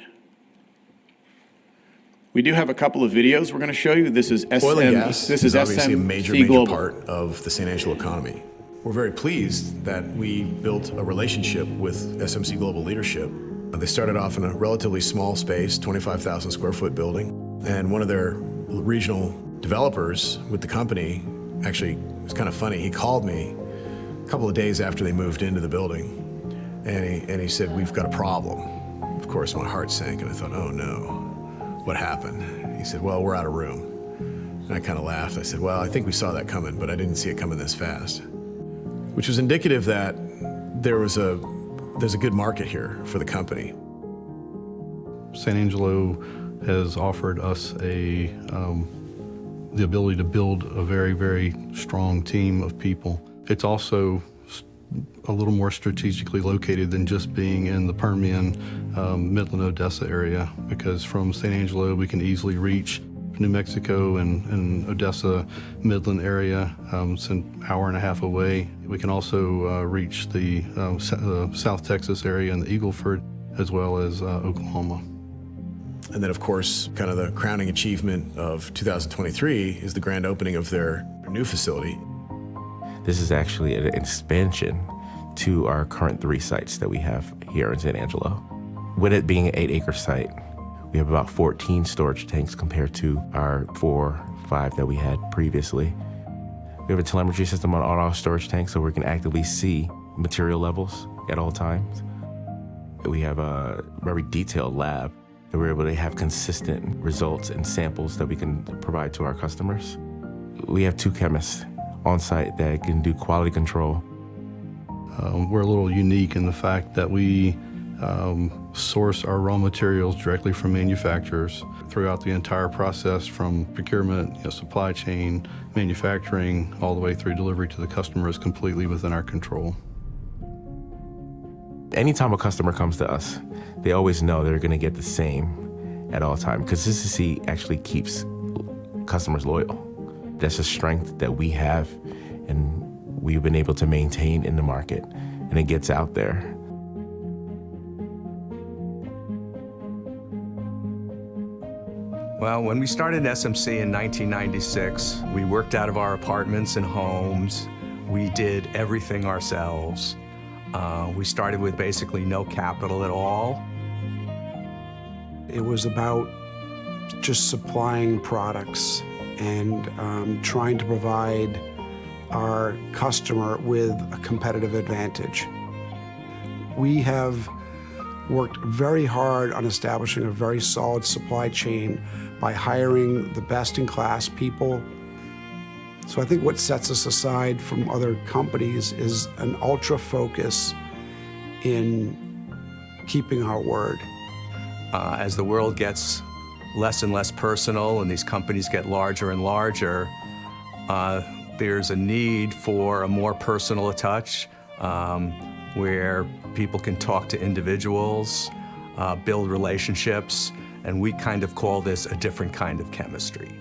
We do have a couple of videos we're going to show you. This is Oil and gas is obviously a major Global. part of the San Angelo economy. We're very pleased that we built a relationship with SMC Global leadership. They started off in a relatively small space, 25,000 square foot building, and one of their regional developers with the company, actually, it was kind of funny, he called me a couple of days after they moved into the building, and he said, "We've got a problem." Of course, my heart sank, and I thought, oh no. What happened? He said, "Well, we're out of room." And I kind of laughed. I said, "Well, I think we saw that coming, but I didn't see it coming this fast." Which was indicative that there's a good market here for the company. San Angelo has offered us the ability to build a very, very strong team of people. It's also a little more strategically located than just being in the Permian, Midland, Odessa area, because from San Angelo we can easily reach New Mexico and Odessa, Midland area. It's an hour and a half away. We can also reach the South Texas area and the Eagle Ford, as well as Oklahoma. And then, of course, kind of the crowning achievement of 2023 is the grand opening of their new facility. This is actually an expansion to our current 3 sites that we have here in San Angelo. With it being an 8-acre site, we have about 14 storage tanks compared to our 4, 5 that we had previously. We have a telemetry system on all our storage tanks so we can actively see material levels at all times. We have a very detailed lab that we're able to have consistent results and samples that we can provide to our customers. We have 2 chemists on site that can do quality control. We're a little unique in the fact that we source our raw materials directly from manufacturers throughout the entire process, from procurement, supply chain, manufacturing, all the way through delivery to the customer is completely within our control. Anytime a customer comes to us, they always know they're going to get the same at all times. Consistency actually keeps customers loyal. That's a strength that we have and we've been able to maintain in the market, and it gets out there. Well, when we started SMC in 1996, we worked out of our apartments and homes. We did everything ourselves. We started with basically no capital at all. It was about just supplying products and trying to provide our customer with a competitive advantage. We have worked very hard on establishing a very solid supply chain by hiring the best-in-class people. So I think what sets us aside from other companies is an ultra focus in keeping our word. As the world gets less and less personal and these companies get larger and larger, there's a need for a more personal touch where people can talk to individuals, build relationships, and we kind of call this a different kind of chemistry.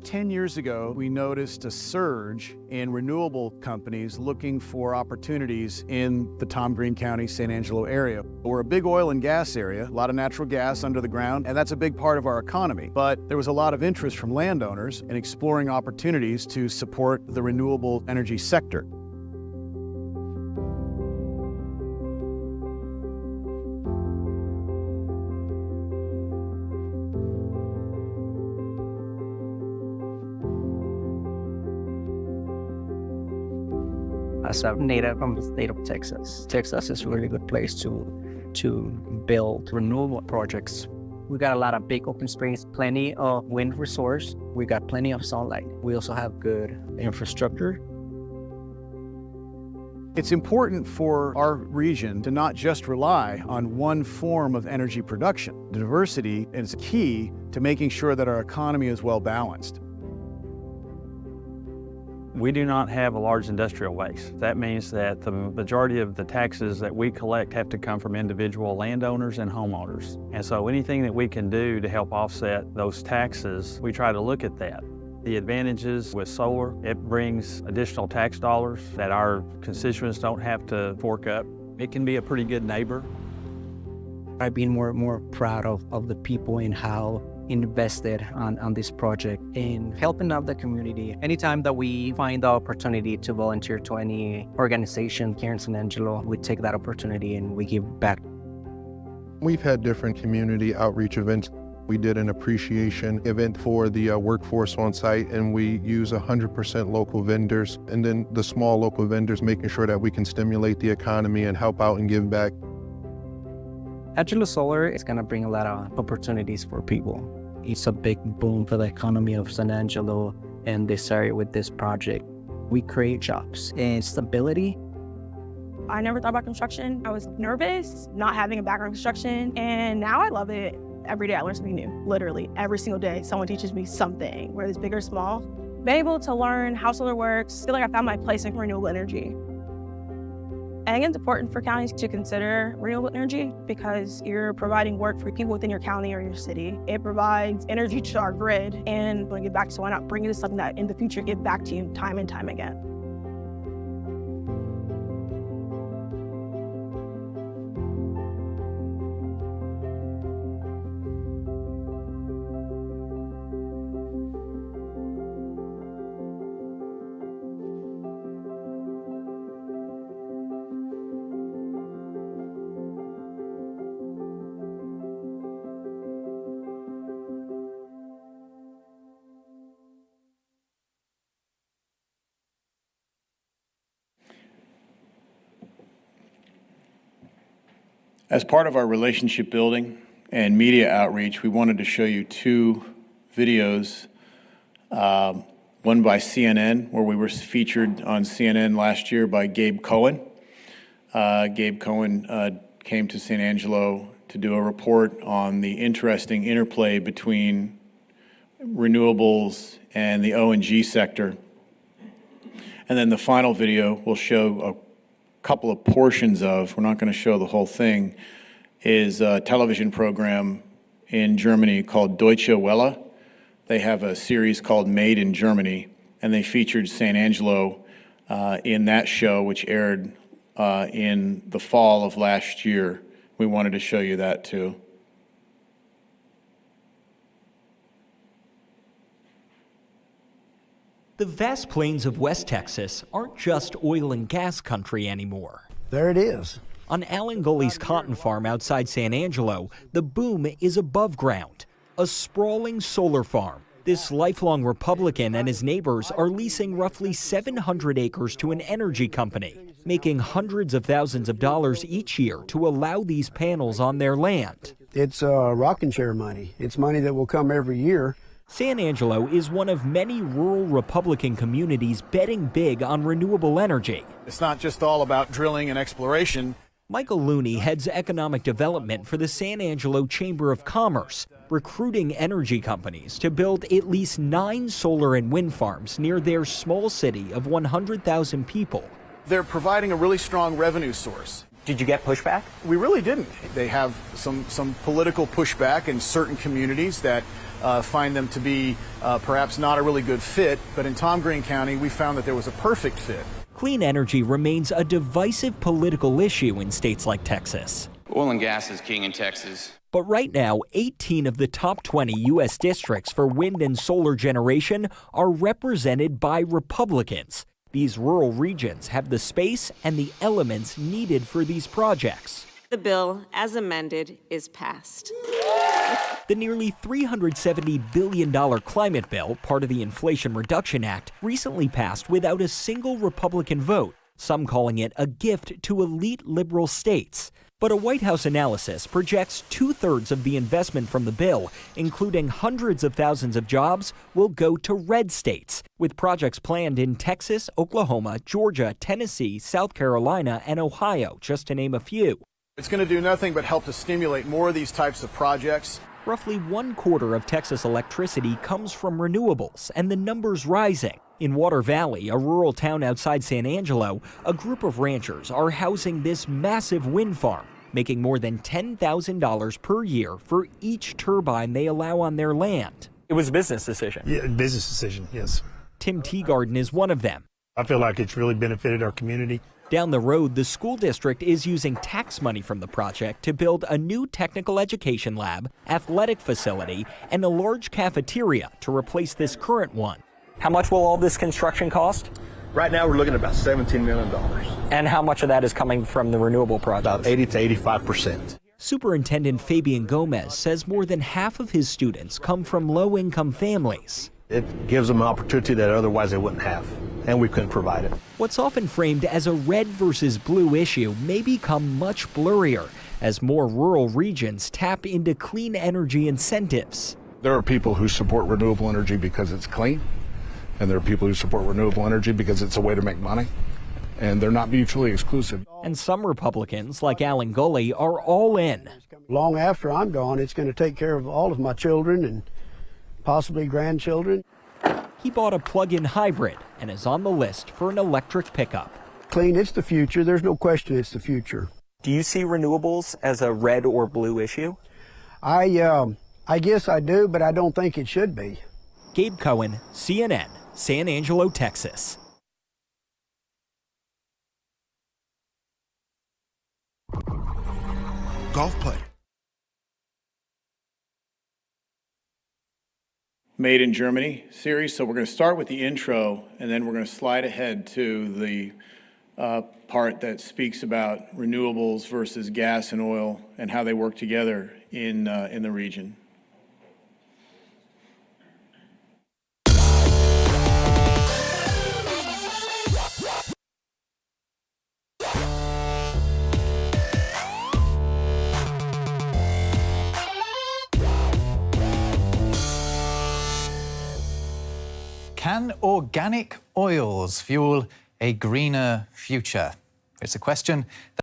Ten years ago, we noticed a surge in renewable companies looking for opportunities in the Tom Green County, San Angelo area. We're a big oil and gas area, a lot of natural gas under the ground, and that's a big part of our economy. But there was a lot of interest from landowners in exploring opportunities to support the renewable energy sector. As a native from the state of Texas, Texas is a really good place to build renewable projects. We got a lot of big open space, plenty of wind resource. We got plenty of sunlight. We also have good infrastructure. It's important for our region to not just rely on one form of energy production. Diversity is key to making sure that our economy is well balanced. We do not have a large industrial waste. That means that the majority of the taxes that we collect have to come from individual landowners and homeowners. And so anything that we can do to help offset those taxes, we try to look at that. The advantages with solar, it brings additional tax dollars that our constituents don't have to fork up. It can be a pretty good neighbor. I've been more proud of the people and how invested on this project in helping out the community. Anytime that we find the opportunity to volunteer to any organization here in San Angelo, we take that opportunity and we give back. We've had different community outreach events. We did an appreciation event for the workforce on site, and we use 100% local vendors, and then the small local vendors, making sure that we can stimulate the economy and help out and give back. Angelo Solar is going to bring a lot of opportunities for people. It's a big boom for the economy of San Angelo and this area with this project. We create jobs and stability. I never thought about construction. I was nervous not having a background in construction, and now I love it. Every day I learn something new. Literally, every single day someone teaches me something, whether it's big or small. Being able to learn how solar works, I feel like I found my place in renewable energy. I think it's important for counties to consider renewable energy because you're providing work for people within your county or your city. It provides energy to our grid, and when you give back, so why not bring it to something that in the future give back to you time and time again. As part of our relationship building and media outreach, we wanted to show you two videos, one by CNN, where we were featured on CNN last year by Gabe Cohen. Gabe Cohen came to San Angelo to do a report on the interesting interplay between renewables and the O&G sector. And then the final video will show a couple of portions of, we're not going to show the whole thing, is a television program in Germany called Deutsche Welle. They have a series called Made in Germany, and they featured San Angelo in that show, which aired in the fall of last year. We wanted to show you that too. The vast plains of West Texas aren't just oil and gas country anymore. There it is. On Allen Gully's cotton farm outside San Angelo, the boom is above ground, a sprawling solar farm. This lifelong Republican and his neighbors are leasing roughly 700 acres to an energy company, making hundreds of thousands of dollars each year to allow these panels on their land. It's rocking chair money. It's money that will come every year. San Angelo is one of many rural Republican communities betting big on renewable energy. It's not just all about drilling and exploration. Michael Looney heads economic development for the San Angelo Chamber of Commerce, recruiting energy companies to build at least 9 solar and wind farms near their small city of 100,000 people. They're providing a really strong revenue source. Did you get pushback? We really didn't. They have some political pushback in certain communities that find them to be perhaps not a really good fit, but in Tom Green County, we found that there was a perfect fit. Clean energy remains a divisive political issue in states like Texas. Oil and gas is king in Texas. But right now, 18 of the top 20 U.S. districts for wind and solar generation are represented by Republicans. These rural regions have the space and the elements needed for these projects. The bill, as amended, is passed. The nearly $370 billion climate bill, part of the Inflation Reduction Act, recently passed without a single Republican vote, some calling it a gift to elite liberal states. But a White House analysis projects 2/3 of the investment from the bill, including hundreds of thousands of jobs, will go to red states, with projects planned in Texas, Oklahoma, Georgia, Tennessee, South Carolina, and Ohio, just to name a few. It's going to do nothing but help to stimulate more of these types of projects. Roughly 1/4 of Texas electricity comes from renewables, and the number's rising. In Water Valley, a rural town outside San Angelo, a group of ranchers are housing this massive wind farm, making more than $10,000 per year for each turbine they allow on their land. It was a business decision. Yeah, business decision, yes. Tim Teagarden is one of them. I feel like it's really benefited our community. Down the road, the school district is using tax money from the project to build a new technical education lab, athletic facility, and a large cafeteria to replace this current one. How much will all this construction cost? Right now, we're looking at about $17 million. And how much of that is coming from the renewable projects? About 80 to 85%. Superintendent Fabian Gomez says more than half of his students come from low-income families. It gives them an opportunity that otherwise they wouldn't have, and we couldn't provide it. What's often framed as a red versus blue issue may become much blurrier as more rural regions tap into clean energy incentives. There are people who support renewable energy because it's clean, and there are people who support renewable energy because it's a way to make money, and they're not mutually exclusive. And some Republicans, like Alan Gulley, are all in. Long after I'm gone, it's going to take care of all of my children and possibly grandchildren. He bought a plug-in hybrid and is on the list for an electric pickup. Clean, it's the future. There's no question it's the future. Do you see renewables as a red or blue issue? I guess I do, but I don't think it should be. Gabe Cohen, CNN, San Angelo, Texas. Golf play. Made in Germany series. So we're going to start with the intro, and then we're going to slide ahead to the part that speaks about renewables versus gas and oil and how they work together in the region. Can organic oils fuel a greener future? It's a question that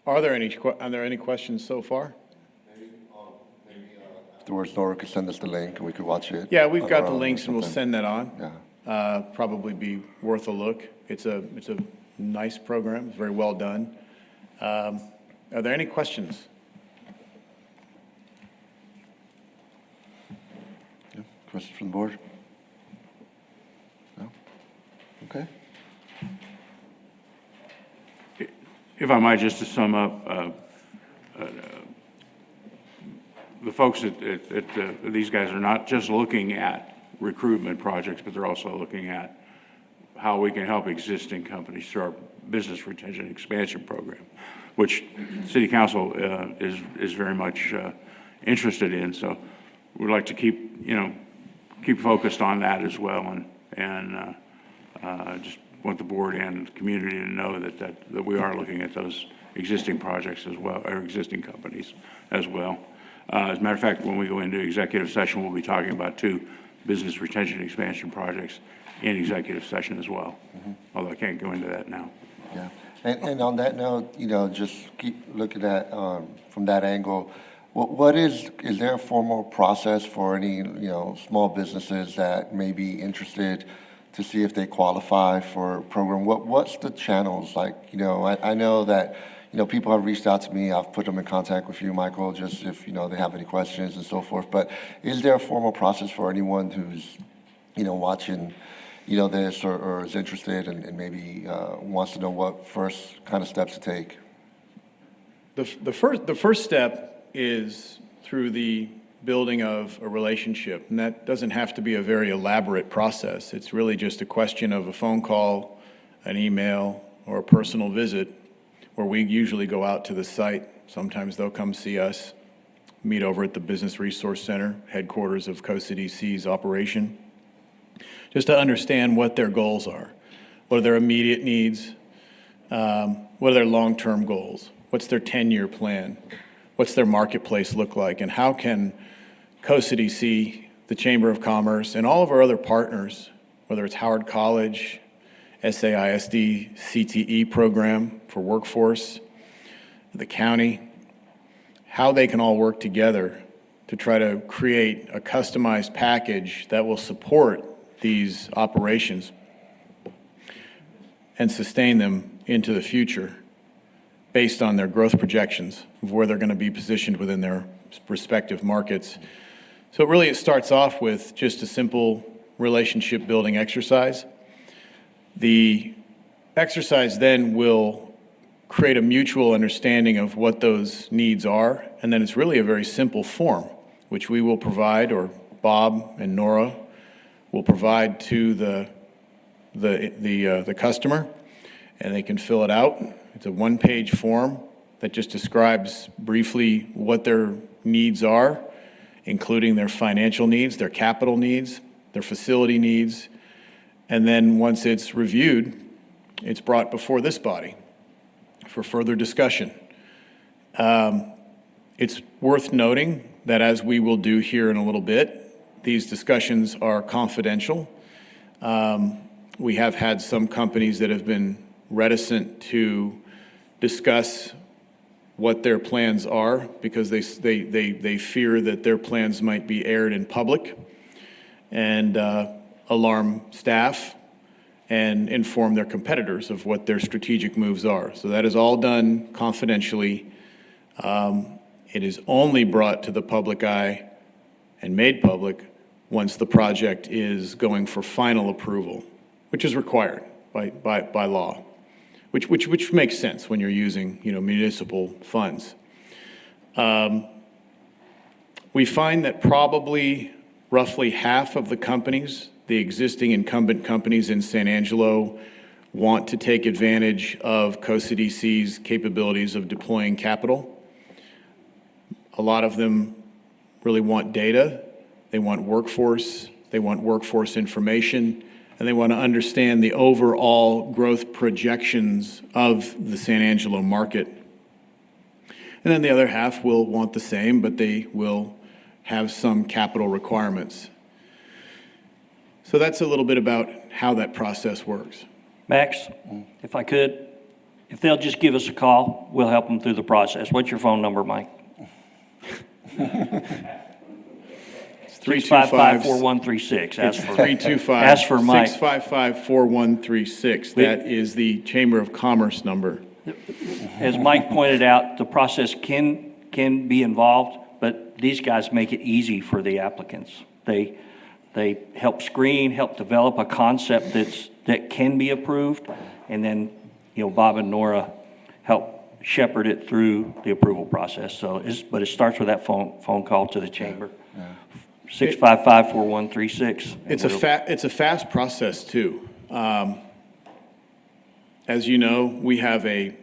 Are there any questions so far? Afterwards, Laura could send us the link and we could watch it. Yeah, we've on got our the own or links and we'll something. send that on. Yeah. Probably be worth a look. It's a nice program, it's very well done. Are there any questions? Yeah. Questions from the board? No? Okay. If I might, just to sum up, the folks these guys are not just looking at recruitment projects, but they're also looking at how we can help existing companies through our business retention expansion program, which City Council is very much interested in. So we'd like to keep focused on that as well, and just want the board and the community to know that we are looking at those existing projects as well, or existing companies as well. As a matter of fact, when we go into executive session, we'll be talking about 2 business retention expansion projects in executive session as well, although I can't go into that now. Yeah. And on that note, just keep looking at from that angle. What is there a formal process for any, small businesses that may be interested to see if they qualify for a program? What's the channels like? I know that, people have reached out to me. I've put them in contact with you, Michael, just if, they have any questions and so forth. But is there a formal process for anyone who's, watching, this or is interested and maybe wants to know what first kind of steps to take? The first step is through the building of a relationship, and that doesn't have to be a very elaborate process. It's really just a question of a phone call, an email, or a personal visit, where we usually go out to the site. Sometimes they'll come see us, meet over at the Business Resource Center, headquarters of COSA-DC's operation, just to understand what their goals are. What are their immediate needs? What are their long-term goals? What's their 10-year plan? What's their marketplace look like? And how can COSA-DC, the Chamber of Commerce, and all of our other partners, whether it's Howard College, SAISD CTE program for workforce, the county, how they can all work together to try to create a customized package that will support these operations and sustain them into the future based on their growth projections of where they're going to be positioned within their respective markets. So really it starts off with just a simple relationship building exercise. The exercise then will create a mutual understanding of what those needs are, and then it's really a very simple form, which we will provide, or Bob and Nora will provide to the customer, and they can fill it out. It's a one-page form that just describes briefly what their needs are, including their financial needs, their capital needs, their facility needs, and then once it's reviewed, it's brought before this body for further discussion. It's worth noting that, as we will do here in a little bit, these discussions are confidential. We have had some companies that have been reticent to discuss what their plans are because they fear that their plans might be aired in public and alarm staff and inform their competitors of what their strategic moves are. So that is all done confidentially. It is only brought to the public eye and made public once the project is going for final approval, which is required by law, which makes sense when you're using municipal funds. We find that probably roughly half of the companies, the existing incumbent companies in San Angelo, want to take advantage of COSA-DC's capabilities of deploying capital. A lot of them really want data, they want workforce information, and they want to understand the overall growth projections of the San Angelo market. And then the other half will want the same, but they will have some capital requirements. So that's a little bit about how that process works. Max, if I could, if they'll just give us a call, we'll help them through the process. What's your phone number, Mike? 655-4136. Ask for Mike. 655-4136. That is the Chamber of Commerce number. As Mike pointed out, the process can be involved, but these guys make it easy for the applicants. They help screen, help develop a concept that can be approved, and then Bob and Nora help shepherd it through the approval process. But it starts with that phone call to the chamber. 655-4136. It's a fast process too. As you know, we have a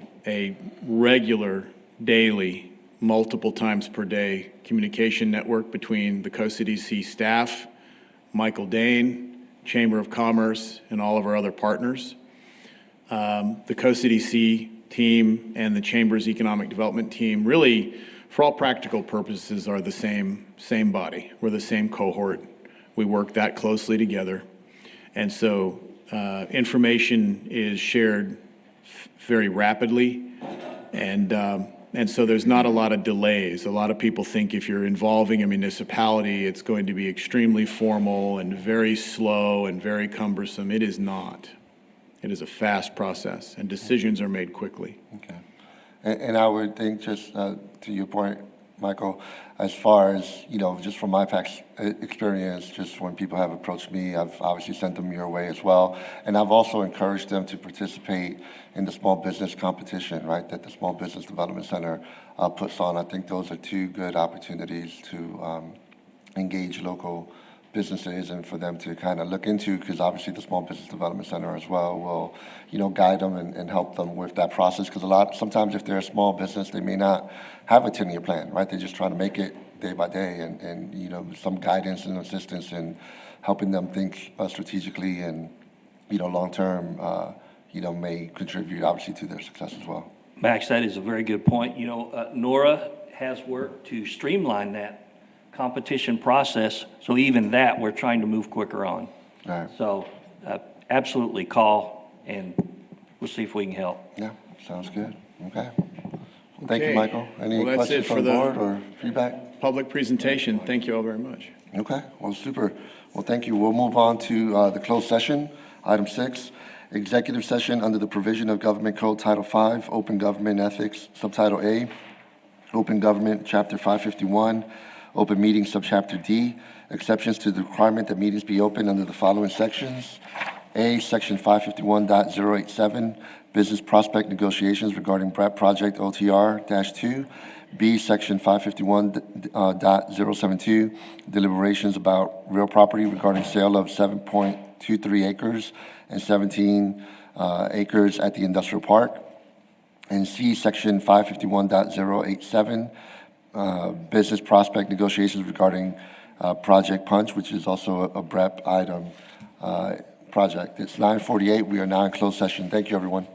regular, daily, multiple times per day communication network between the COSA-DC staff, Michael Dane, Chamber of Commerce, and all of our other partners. The COSA-DC team and the Chamber's Economic Development team really, for all practical purposes, are the same body. We're the same cohort. We work that closely together. And so information is shared very rapidly, and so there's not a lot of delays. A lot of people think if you're involving a municipality, it's going to be extremely formal and very slow and very cumbersome. It is not. It is a fast process, and decisions are made quickly. Okay. And I would think, just to your point, Michael, as far as, just from my past experience, just when people have approached me, I've obviously sent them your way as well. And I've also encouraged them to participate in the small business competition, right, that the Small Business Development Center puts on. I think those are two good opportunities to engage local businesses and for them to kind of look into, because obviously the Small Business Development Center as well will, guide them and help them with that process. Because sometimes if they're a small business, they may not have a 10-year plan, right? They're just trying to make it day by day, and some guidance and assistance in helping them think strategically and, long-term, may contribute obviously to their success as well. Max, that is a very good point. Nora has worked to streamline that competition process, so even that we're trying to move quicker on. All right. So absolutely call, and we'll see if we can help. Yeah, sounds good. Okay. Well, thank you, Okay. Michael. Any Well, that's questions it for from the the board or feedback? Public presentation. Thank you all very much. Okay, well, super. Well, thank you. We'll move on to the closed session. Item 6, executive session under the provision of Government Code Title 5, Open Government Ethics, Subtitle A, Open Government, Chapter 551, Open Meetings, Subchapter D, exceptions to the requirement that meetings be open under the following sections. A, Section 551.087, Business Prospect Negotiations regarding BREP Project OTR-2. B, Section 551.072, Deliberations about real property regarding sale of 7.23 acres and 17 acres at the industrial park. And C, Section 551.087, Business Prospect Negotiations regarding Project Punch, which is also a BREP item project. It's 9:48. We are now in closed session. Thank you, everyone.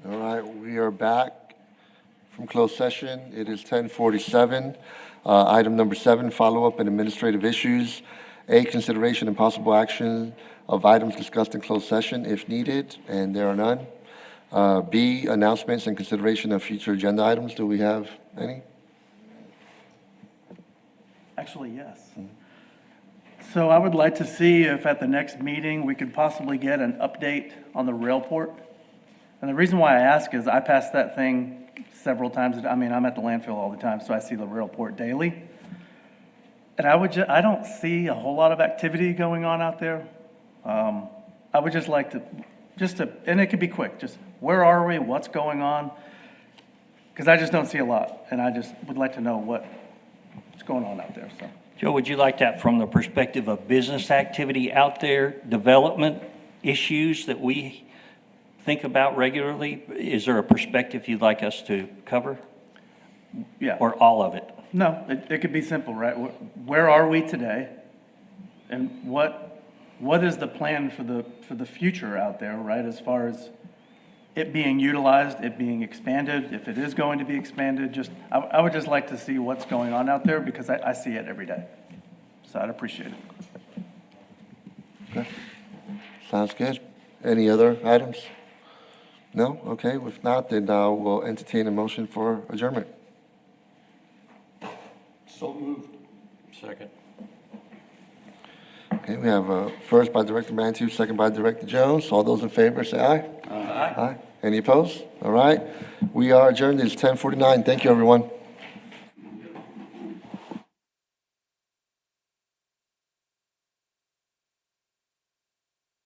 All right, we are back from closed session. It is 10:47. Item number 7, follow-up and administrative issues. A, consideration and possible action of items discussed in closed session if needed, and there are none. B, announcements and consideration of future agenda items. Do we have any? Actually, yes. So I would like to see if at the next meeting, we could possibly get an update on the railport. And the reason why I ask is I pass that thing several times. I mean, I'm at the landfill all the time, so I see the railport daily. And I don't see a whole lot of activity going on out there. I would just like to, and it could be quick, just where are we, what's going on? Because I just don't see a lot, and I just would like to know what's going on out there, so. Joe, would you like that from the perspective of business activity out there, development issues that we think about regularly? Is there a perspective you'd like us to cover? Yeah. Or all of it? No, it could be simple, right? Where are we today? And what is the plan for the future out there, right? As far as it being utilized, it being expanded, if it is going to be expanded, I would just like to see what's going on out there because I see it every day. So I'd appreciate it. Okay. Sounds good. Any other items? No? Okay, if not, then we'll entertain a motion for adjournment. So moved. Second. Okay, we have first by Director Mantue, second by Director Jones. All those in favor, say aye. Aye. Aye. Any opposed? All right. We are adjourned. It's 10:49. Thank you, everyone.